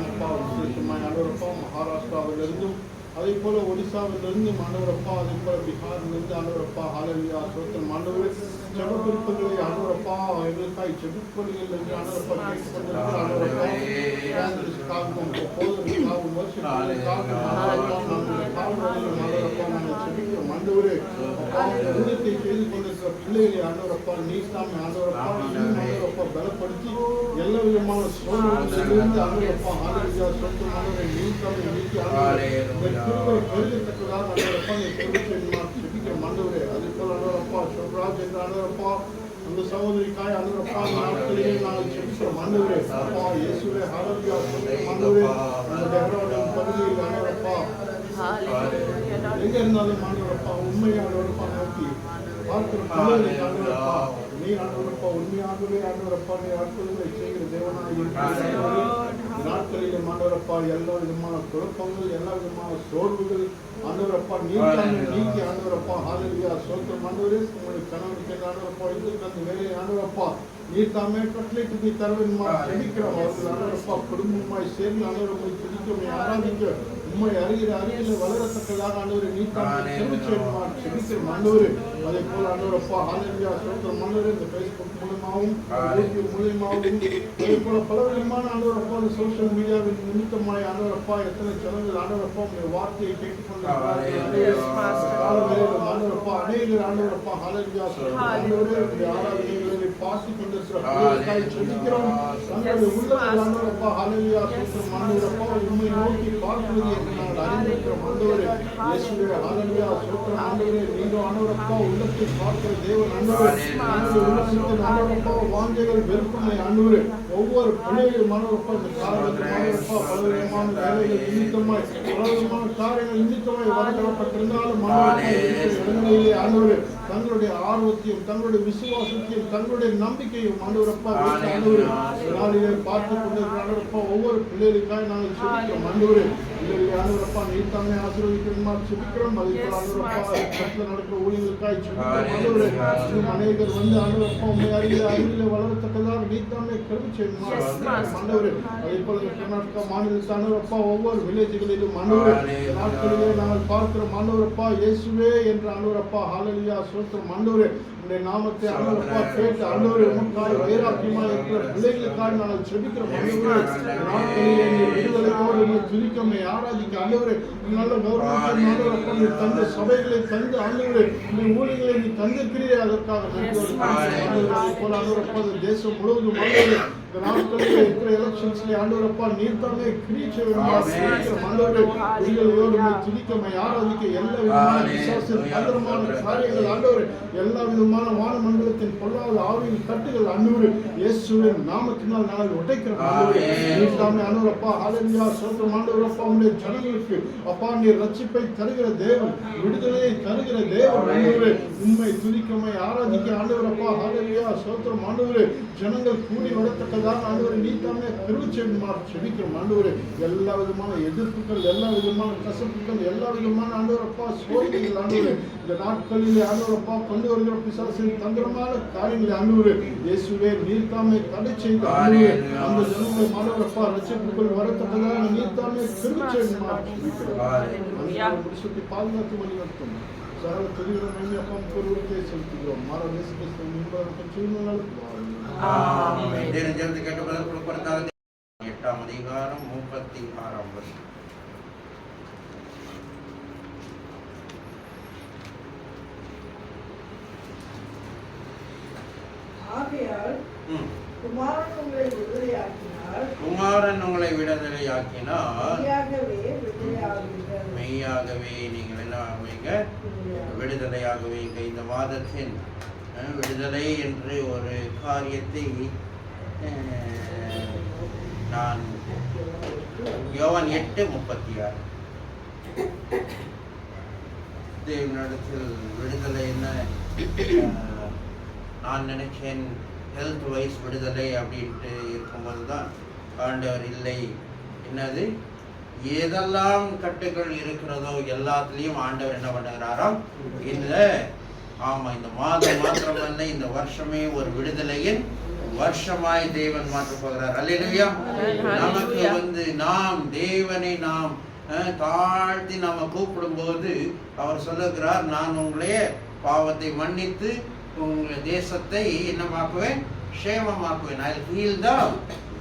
அப்பா விசேஷமாய் ஆண்டவரப்பா மகாராஷ்டிராவிலிருந்தும் அதே போல ஒடிசாவிலிருந்து ஆண்டவரப்பா அதே போல பீகாரிலிருந்து ஆண்டவரப்பா ஹalleluya ஸ்தோத்திரம் ஆண்டவரே ஜெப விருப்பங்களை ஆண்டவரப்பா எங்களுக்காய் ஜெபிப்பீர்கள் என்று ஆண்டவரப்பா கேட்டுக்கொண்டிருக்கிற ஆண்டவரப்பா பிரான்சிஸ்காகவும் போதகருக்காகவும் வர்ஷிப்புக்காகவும் ஆண்டவரப்பா நாங்கள் ஜெபிக்கிறோம். ஆண்டவரே அப்பா ஊழியத்தை செய்து கொண்டிருக்கிற பிள்ளைகளை ஆண்டவரப்பா நீர் தாமே ஆண்டவரப்பா ஆண்டவரப்பா பலப்படுத்தி எல்லா விதமான சோதனைகளிலிருந்து ஆண்டவரப்பா ஹalleluya ஸ்தோத்திரம் ஆண்டவரே நீர் தாமே நீக்கி ஆண்டவரே பெருகத்தக்கதாக ஆண்டவரப்பா நீ ஜெபிக்கிறோம். ஆண்டவரே அதே போல ஆண்டவரப்பா சொல்றாஜ் என்ற ஆண்டவரப்பா அந்த சகோதரிக்காய் ஆண்டவரப்பா நாட்களிலே நாங்கள் ஜெபிக்கிறோம். ஆண்டவரே அப்பா இயேசுவே ஹalleluya ஸ்தோத்திரம் ஆண்டவரே அந்த டெஹராடூன் பகுதியில் ஆண்டவரப்பா எங்க இருந்தாலும் ஆண்டவரப்பா உண்மையானவரப்பா நோக்கி பார்க்கிற பிள்ளைகளை ஆண்டவரப்பா நீ ஆண்டவரப்பா உண்மையாகவே ஆண்டவரப்பா நீ அற்புதங்களை செய்கிற தேவனாய் இருக்கிற நாட்களிலே ஆண்டவரப்பா எல்லா விதமான குழப்பங்கள் எல்லா விதமான சோர்வுகள் ஆண்டவரப்பா நீக்கி ஆண்டவரப்பா ஹalleluya ஸ்தோத்திரம் ஆண்டவரே உங்களுடைய கணவனுக்கு ஆண்டவரப்பா இதுக்கு அந்த வேலையை ஆண்டவரப்பா நீர் தாமே கட்டளைக்கு நீ தருவன்மா ஜெபிக்கிறோம். அவர்கள் ஆண்டவரப்பா குடும்பமாய் சேர்ந்து ஆண்டவரை துதிக்க ஆராதிக்க உண்மை அறிகிற அறிவில் வளரத்தக்கதாக ஆண்டவரை நீ தாமே ஜெபிக்கிறோம். ஆண்டவரே அதே போல ஆண்டவரப்பா ஹalleluya ஸ்தோத்திரம் ஆண்டவரே இந்த Facebook மூலமாகவும் யூடியூப் மூலமாகவும் அதே போல பலவிதமான ஆண்டவரப்பா சோசியல் மீடியாவின் நிமித்தமாய் ஆண்டவரப்பா எத்தனை ஜனங்கள் ஆண்டவரப்பா உங்களுடைய வார்த்தையை ஆண்டவரப்பா அநேகர் ஆண்டவரப்பா ஹalleluya ஆண்டவரே ஆராதனைகளை பார்த்து கொண்டிருக்கிற பிள்ளைகளுக்காய் ஜெபிக்கிறோம். தங்களுடைய உள்ளத்தில் ஆண்டவரப்பா ஹalleluya ஸ்தோத்திரம் ஆண்டவரப்பா உண்மை நோக்கி பார்க்கிறது என்று நாங்கள் அறிந்திருக்கிறோம். ஆண்டவரே இயேசுவே ஹalleluya ஸ்தோத்திரம் ஆண்டவரே நீங்க ஆண்டவரப்பா உள்ளத்தை பார்க்கிற தேவன் ஆண்டவரே உள்ளத்தில் ஆண்டவரப்பா வாஞ்சைகள் வெறுப்புமை ஆண்டவரே ஒவ்வொரு பிள்ளைகளும் ஆண்டவரப்பா இந்த காலத்தில் ஆண்டவரப்பா பலவிதமான வேலைகள் நிமித்தமாய் பலவிதமான காரியங்கள் நிமித்தமாய் வரப்பட்டிருந்தாலும் இடங்களிலே ஆண்டவரே தங்களுடைய ஆர்வத்தையும் தங்களுடைய விசுவாசத்தையும் தங்களுடைய நம்பிக்கையும் ஆண்டவரப்பா ஆண்டவரே நாளிலே பார்த்து கொண்டிருக்கிற ஆண்டவரப்பா ஒவ்வொரு பிள்ளைகளுக்காக நாங்கள் ஜெபிக்கிறோம். ஆண்டவரே ஆண்டவரப்பா நீ தாமே ஆசீர்வதிக்கிறோமா ஜெபிக்கிறோம். அதே போல ஆண்டவரப்பா நடக்கிற ஊழியர்களுக்காய் ஜெபிக்கிறோம். ஆண்டவரே இன்னும் அநேகர் வந்து ஆண்டவரப்பா உண்மை அறிவிலே வளரத்தக்கதாக நீ தாமே கருவி செய்யணுமா ஆண்டவரே. அதே போல கர்நாடகா மாநிலத்தில் ஆண்டவரப்பா ஒவ்வொரு வில்லேஜ்களிலும் ஆண்டவரே நாட்களிலே நாங்கள் பார்க்கிறோம். ஆண்டவரப்பா இயேசுவே என்ற ஆண்டவரப்பா ஹalleluya ஸ்தோத்திரம் ஆண்டவரே உடைய நாமத்தை ஆண்டவரப்பா கேட்டு ஆண்டவரே உமக்காய் வைராக்கியமாய் இருக்கிற பிள்ளைகளுக்காக நாங்கள் ஜெபிக்கிறோம். ஆண்டவரே நாட்களிலே நீ விடுதலையோடு உம்மை துதிக்கமே ஆராதிக்க ஆண்டவரே நல்ல கௌரவத்தை ஆண்டவரப்பா நீ தந்த சபைகளை தந்து ஆண்டவரே நீ ஊழியர்களை நீ தந்திருக்கிறீரே அதற்காக நன்றி போல ஆண்டவரப்பா தேசம் முழுவதும் ஆண்டவரே இந்த நாட்களிலே இருக்கிற எலெக்ஷன்ஸ்ல ஆண்டவரப்பா நீர் தாமே கிரீச்சை ஆண்டவரே ஊழியர்களோடு துதிக்கமே ஆராதிக்க எல்லா விதமான விசுவாச தந்திரமான காரியங்கள் ஆண்டவரே எல்லா விதமான வானமண்டலத்தின் பொல்லாத ஆவியின் கட்டுகள் ஆண்டவரே இயேசுவின் நாமத்தினால் நாங்கள் உடைக்கிறோம். ஆண்டவரே நீர் தாமே ஆண்டவரப்பா ஹalleluya ஸ்தோத்திரம் ஆண்டவரப்பா உம்முடைய ஜனங்களுக்கு அப்பா நீர் ரட்சிப்பை தருகிற தேவன் விடுதலையை தருகிற தேவன் ஆண்டவரே உம்மை துதிக்கமே ஆராதிக்க ஆண்டவரப்பா ஹalleluya ஸ்தோத்திரம் ஆண்டவரே ஜனங்கள் கூடி வரத்தக்கதாக ஆண்டவரே நீ தாமே பெருச்செய்யுமாறு ஜெபிக்கிறோம். ஆண்டவரே எல்லா விதமான எதிர்ப்புகள் எல்லா விதமான கசப்புகள் எல்லா விதமான ஆண்டவரப்பா சோதனைகள் ஆண்டவரே இந்த நாட்களிலே ஆண்டவரப்பா கொண்டு வருகிற பிசாசின் தந்திரமான காரியங்களை ஆண்டவரே இயேசுவே நீர் தாமே தடை செய்து ஆண்டவரே அந்த ஜனங்களை ஆண்டவரப்பா ரட்சிப்புக்குள் வரத்தக்கதாக நீர் தாமே பெருச்செய்யுமாறு ஜெபிக்கிறோம். சுற்றி பாதுகாத்து வழிநடத்தும் சகல துதிகளை நம்பி அப்பா பொருளுக்கே செலுத்துகிறோம். மாற நேசிக்க கேட்டுக்கொள்ளப்படுத்தாத 8ஆம் அதிகாரம் 36ஆம் வசனம். ஆகையால் குமாரன் உங்களை விடுதலையாக்கினால் மெய்யாகவே நீங்கள் என்ன ஆகுவீங்க? விடுதலையாகுவீங்க. இந்த மாதத்தின் விடுதலை என்று ஒரு காரியத்தை நான் யோவான் 8:36 தேவனிடத்தில் விடுதலை என்ன, நான் நினைச்சேன் ஹெல்த் வைஸ் விடுதலை அப்படின்ட்டு இருக்கும்போது தான் ஆண்டவர் இல்லை, என்னது ஏதெல்லாம் கட்டுகள் இருக்கிறதோ எல்லாத்துலேயும் ஆண்டவர் என்ன பண்ணுகிறாராம், இந்த இந்த மாதம் மாத்திரமல்ல இந்த வருஷமே ஒரு விடுதலையின் வருஷமாய் தேவன் மாற்றப் போகிறார். அல்லேலூயா. நமக்கு நாம் தேவனை நாம் தாழ்த்தி நாம கூப்பிடும் போது அவர் சொல்லுகிறார், நான் உங்களையே பாவத்தை மன்னித்து உங்கள் தேசத்தை என்னமாக்குவேன், க்ஷேமமாக்குவேன். ஐ ஹீல் த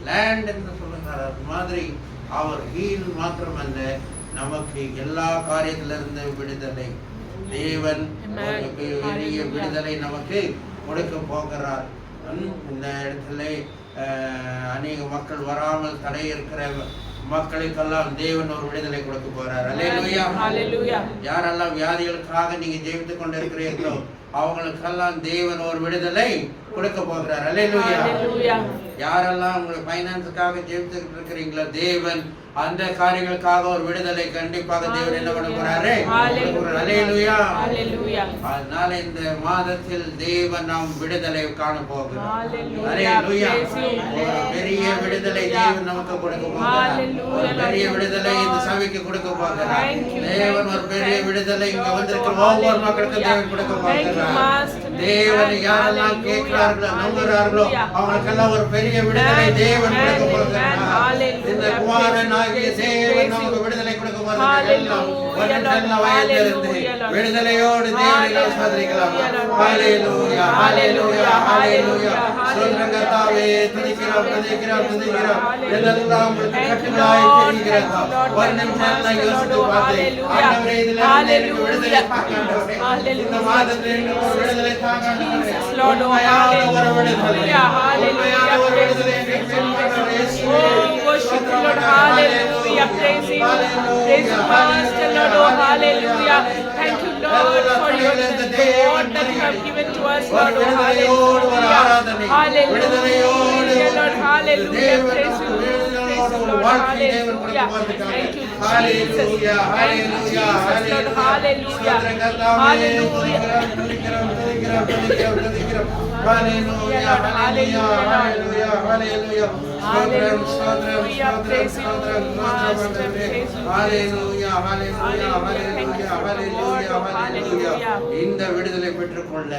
லேண்ட் என்று சொல்லுகிறார். அது மாதிரி அவர் ஹீல் மாத்திரமல்ல, நமக்கு எல்லா காரியத்திலிருந்து விடுதலை தேவன் பெரிய விடுதலை நமக்கு கொடுக்க போகிறார். இந்த இடத்துல அநேக மக்கள் வராமல் தடை இருக்கிற மக்களுக்கெல்லாம் தேவன் ஒரு விடுதலை கொடுக்க போறார். அல்லேலூயா. யாரெல்லாம் வியாதிகளுக்காக நீங்க ஜெபித்துக் கொண்டிருக்கிறீர்களோ அவங்களுக்கெல்லாம் தேவன் ஒரு விடுதலை கொடுக்க போகிறார். அல்லேலூயா. யாரெல்லாம் உங்களை ஃபைனான்ஸுக்காக ஜெபித்துக்கிட்டு இருக்கிறீங்களோ தேவன் அந்த காரியங்களுக்காக ஒரு விடுதலை கண்டிப்பாக தேவன் என்ன பண்ண போறாரு. அல்லேலூயா. அதனால இந்த மாதத்தில் தேவன் நாம் விடுதலை காண போகிறோம். அல்லேலூயா. ஒரு பெரிய விடுதலை தேவன் நமக்கு கொடுக்க போகிறார். ஒரு பெரிய விடுதலை இந்த சபைக்கு கொடுக்க போகிறார். தேவன் ஒரு பெரிய விடுதலை இங்க வந்திருக்கிற ஒவ்வொரு மக்களுக்கும் தேவன் கொடுக்க போகிறார். தேவன் யாரெல்லாம் கேட்கிறார்களோ நம்புகிறார்களோ அவங்களுக்கெல்லாம் ஒரு பெரிய விடுதலை தேவன் கொடுக்க போகிறார். இந்த குமாரன் ஆகிய தேவன் நமக்கு விடுதலை கொடுக்க போகிறார். வயதிலிருந்து விடுதலையோடு தேவனை ஆராதிக்கலாம். ஹல்லேலூயா, ஹல்லேலூயா, ஹல்லேலூயா. சொல்றங்க தாவே, துதிக்கிறோம், துதிக்கிறோம், துதிக்கிறோம். இதெல்லாம் கட்டுகளாய் தெரிகிறது. ஒரு நிமிஷம் நான் யோசித்து பார்த்தேன். ஆண்டவரே, இதிலிருந்து எனக்கு விடுதலை தாங்க. இந்த மாதத்தில் எனக்கு விடுதலை தாங்க. உண்மையான ஒரு விடுதலை, உண்மையான ஒரு விடுதலை. Worship the Lord, hallelujah, praise Him, praise the Master, Lord, oh hallelujah. Thank you, Lord, for your word that you have given to us, Lord, oh hallelujah, hallelujah, Lord, hallelujah, praise you, Lord, hallelujah. Thank you, Jesus, thank you, Jesus, Lord, hallelujah, hallelujah. Hallelujah, hallelujah, hallelujah, hallelujah. Stotram, stotram, stotram, stotram, hallelujah, hallelujah, hallelujah, hallelujah, hallelujah. இந்த விடுதலை பெற்றுக்கொள்ள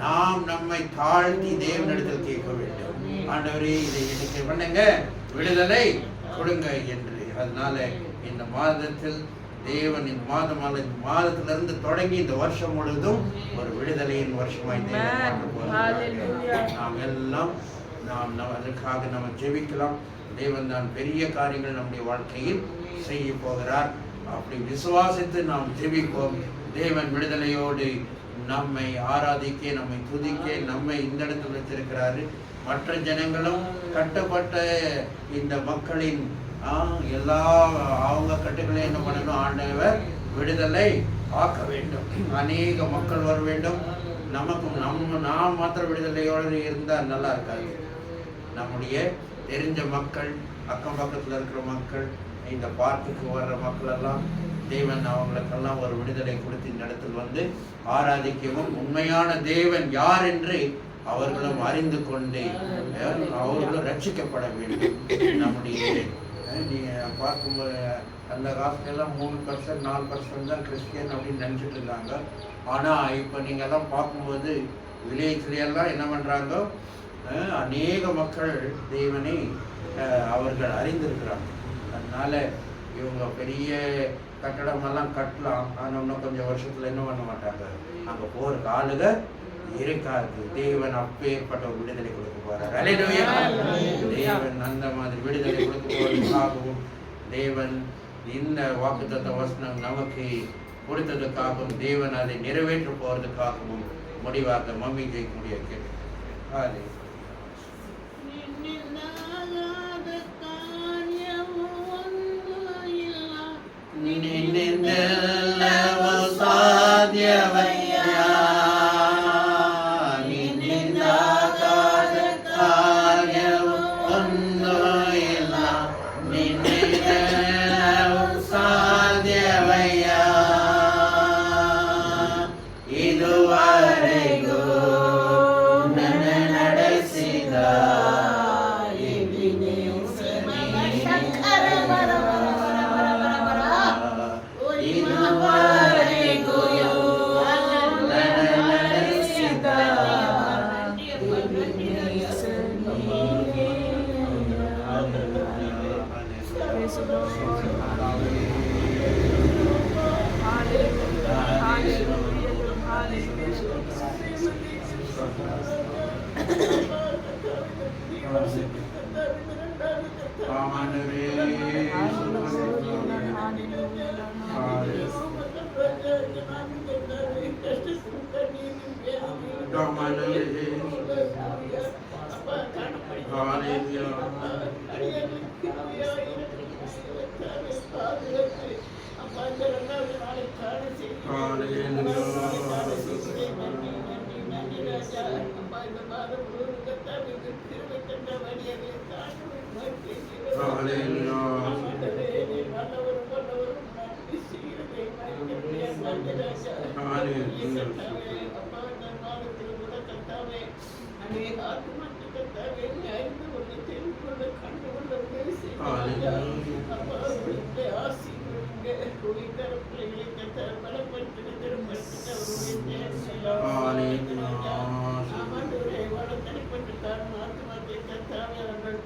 நாம் நம்மை தாழ்த்தி தேவனிடத்தில் கேட்க வேண்டும். ஆண்டவரே, இதை எனக்கு பண்ணுங்க, விடுதலை கொடுங்க என்று. அதனால இந்த மாதத்தில் தேவன் இந்த மாதத்திலிருந்து தொடங்கி இந்த வருஷம் முழுவதும் ஒரு விடுதலையின் வருஷமாய் நாம் எல்லாம் அதற்காக நம்ம ஜெபிக்கலாம். தேவன் தான் பெரிய காரியங்கள் நம்முடைய வாழ்க்கையில் செய்ய போகிறார். அப்படி விசுவாசித்து நாம் ஜெபிப்போம். தேவன் விடுதலையோடு நம்மை ஆராதிக்க, நம்மை துதிக்க, நம்மை இந்த இடத்துல வச்சிருக்கிறாரு. மற்ற ஜனங்களும் கட்டப்பட்ட இந்த மக்களின் எல்லா அவங்க கட்டுகளை என்ன பண்ணணும், ஆண்டவர் விடுதலை ஆக்க வேண்டும். அநேக மக்கள் வர வேண்டும். நமக்கும் நாம் மாத்திர விடுதலையோடு இருந்தால் நல்லா இருக்காது. நம்முடைய தெரிஞ்ச மக்கள், அக்கம் பக்கத்தில் இருக்கிற மக்கள், இந்த பார்க்குக்கு வர்ற மக்கள் எல்லாம் தேவன் அவங்களுக்கெல்லாம் ஒரு விடுதலை கொடுத்து இந்த இடத்தில் வந்து ஆராதிக்கவும், உண்மையான தேவன் யார் என்று அவர்களும் அறிந்து கொண்டு அவர்களும் ரட்சிக்கப்பட வேண்டும். நம்முடைய பார்க்கும்போது அந்த காலத்துலாம் 3% 4% தான் கிறிஸ்டியன் அப்படின்னு நினச்சிட்டு இருந்தாங்க. ஆனால் இப்போ நீங்கள்லாம் பார்க்கும்போது வில்லேஜ்லையெல்லாம் என்ன பண்ணுறாங்க, அநேக மக்கள் தேவனை அவர்கள் அறிந்திருக்கிறாங்க. அதனால இவங்க பெரிய கட்டடமெல்லாம் கட்டலாம், ஆனால் இன்னும் கொஞ்சம் வருஷத்தில் என்ன பண்ண மாட்டாங்க, அங்கே போகிறதுக்கு ஆளுக இருக்காது. தேவன் அப்பேற்பட்ட ஒரு விடுதலை கொடுக்க போறார். அல்லேலூயா. தேவன் அந்த மாதிரி விடுதலை கொடுக்க போவதற்காகவும், தேவன் இந்த வாக்குத்தத்த வசனம் நமக்கு கொடுத்ததுக்காகவும், தேவன் அதை நிறைவேற்ற போறதுக்காகவும் முடிவாக மம்மி ஜெயிக்கக்கூடிய கேட்டு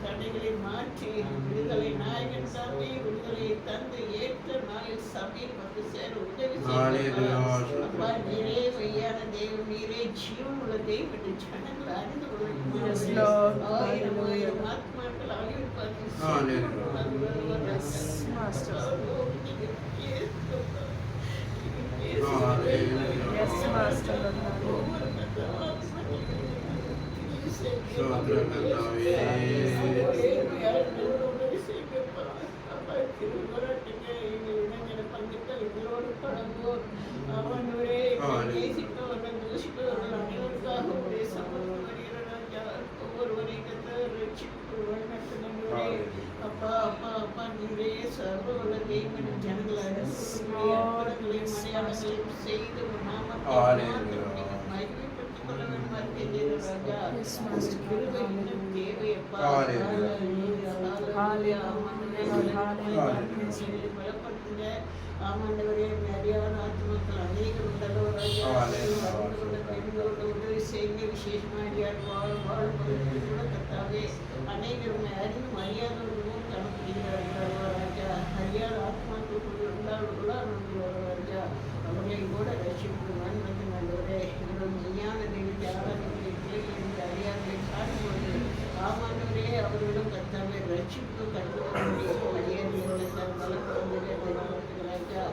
தடைகளை மாற்றி விடுதலை நாயகன் சாமி விடுதலை தந்து ஏற்ற நாளில் சபையில் வந்து சேர உதவி அப்பா நீரே மெய்யான தேவன் நீரே ஜீவன் உள்ள தெய்வம் என்று ஜனங்கள் அறிந்து ஆயிரம் ஆத்மாக்கள் அப்பா அப்பா அப்பா நீரே சர்வ உள்ள தெய்வம் ஜனங்கள் அடையாளங்களையும் செய்து மகிமைப்படுத்திக் கொள்ள வேண்டும் பலப்படுத்துங்க ஆமாண்டவரே நிறையான ஆத்மாக்கள் அநேகர் உண்டல்லோ பெண்களோட உதவி செய்ய விசேஷமாக வாழ்வதற்கு கூட கத்தாவே அநேகர் அறிந்து அறியாதவர்களும் காணப்படுகிறார்கள் ராஜா அறியாத ஆத்மாக்கள் உள்ளார்கள் ராஜா அவர்களை கூட ரசிப்பு வந்து நல்லவரே எங்களோட மெய்யான தெய்வத்தை ஆராதனை பிள்ளைகள் அறியாததை காணும்போது ஆமாண்டவரே அவர்களும் கத்தாவே ரசிப்பு கற்றுக்கொள்ள ராஜா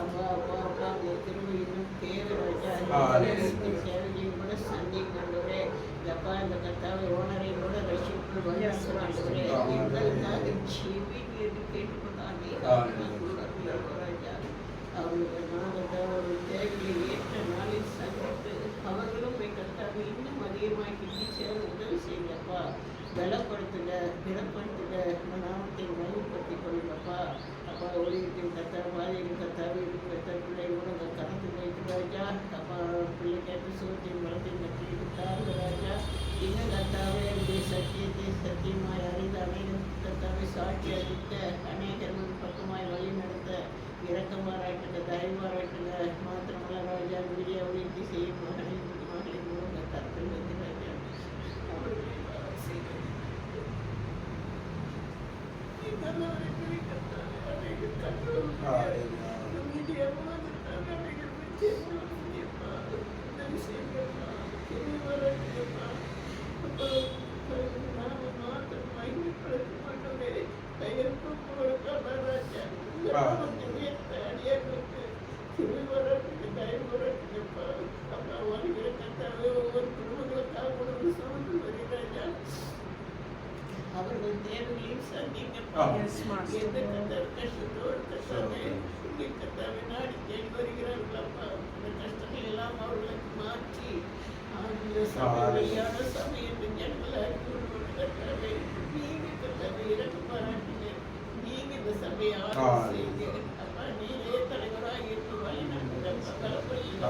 அப்பா அப்பா அப்பா அந்த திரும்ப இன்னும் தேவை ராஜா சேவையும் கூட சந்திக்கொண்டவரே அப்பா இந்த கத்தாவை ஓனரை கூட ரசிப்பு வந்தாண்டவரே எங்களுக்காக ஜீவி என்று கேட்டுக்கொண்டாங்க ராஜா அவர்களுக்கு நாங்கள் ஒரு தேவையை ஏற்ற நாளில் சந்தித்து அவர்களும் கத்தாவை இன்னும் அதிகமாக கிட்டி சேர உதவி செய்யுங்கப்பா பலப்படுத்துங்க திடப்படுத்துங்க இந்த நாமத்தை வலுப்படுத்திக் கொள்ளுங்கப்பா அப்பா ஒளியத்தின் கத்தா வாரியின் கத்தாவை கத்த பிள்ளைகளோட அந்த கணக்கு வைத்து ராஜா அப்பா பிள்ளை கேட்டு சோத்தின் வளத்தின் கட்டி தாங்க ராஜா இன்னும் கத்தாவே என்னுடைய சத்தியத்தை சத்தியமாய் அறிந்த அனைவரும் கத்தாவை சாட்சி அளித்த அநேகர்கள் பக்கமாய் வழி நடத்த இறக்கமாறாட்டுங்க தயவாராட்டுங்க மாத்திரமல்ல ராஜா மீடியா ஒளியத்தை செய்யும் மகளின் மூலம் கத்தல் வந்து ராஜா அவர்கள் தேவைகளையும் சந்திக்கப்பா எந்த கஷ்டத்தோடு கஷ்டமே கத்தாவை நாடி தேடி வருகிறார்கள் அப்பா இந்த கஷ்டங்கள் எல்லாம் அவர்களுக்கு மாற்றி அந்த சமையான சமயத்தை ஜனங்கள் அறிந்து கத்தாவை நீங்க கத்தாவை இறக்க பாராட்டுங்க நீங்க இந்த சபையை ஆராய்ச்சி செய்யுங்க அப்பா நீரே தலைவராக இருந்து வழி நடத்துங்க பலப்படுத்துங்க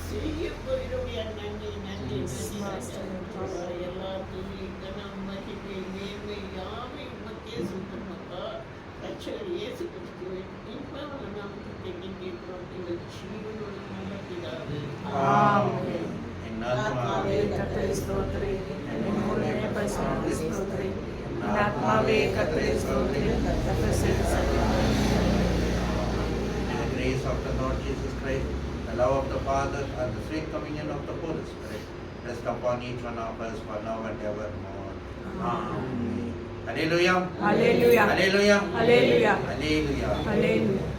செய்ய போயிடுடைய நன்றி நன்றி எல்லா துணி கனம் மகிமை நேர்மை யாவை உமக்கே சுத்தமப்பா ரட்சகர் இயேசு கிறிஸ்துவை இன்பமான நாமத்தை தெங்கி கேட்கிறோம் எங்கள் ஜீவனோடு நல்ல பிதாவே ஆமென். என் ஆத்மாவே கர்த்தரை ஸ்தோத்திரி, என் முழுமையை பரிசுத்தத்தை ஸ்தோத்திரி, என் ஆத்மாவே கர்த்தரை ஸ்தோத்திரி, கர்த்தர் செய்த சகல In the grace of the Lord Jesus Christ, the love of the Father, and the sweet communion of the Holy Spirit rest upon each one of us for now and evermore. Amen. Hallelujah. Hallelujah. Hallelujah. Hallelujah. Hallelujah. Hallelujah. Hallelujah.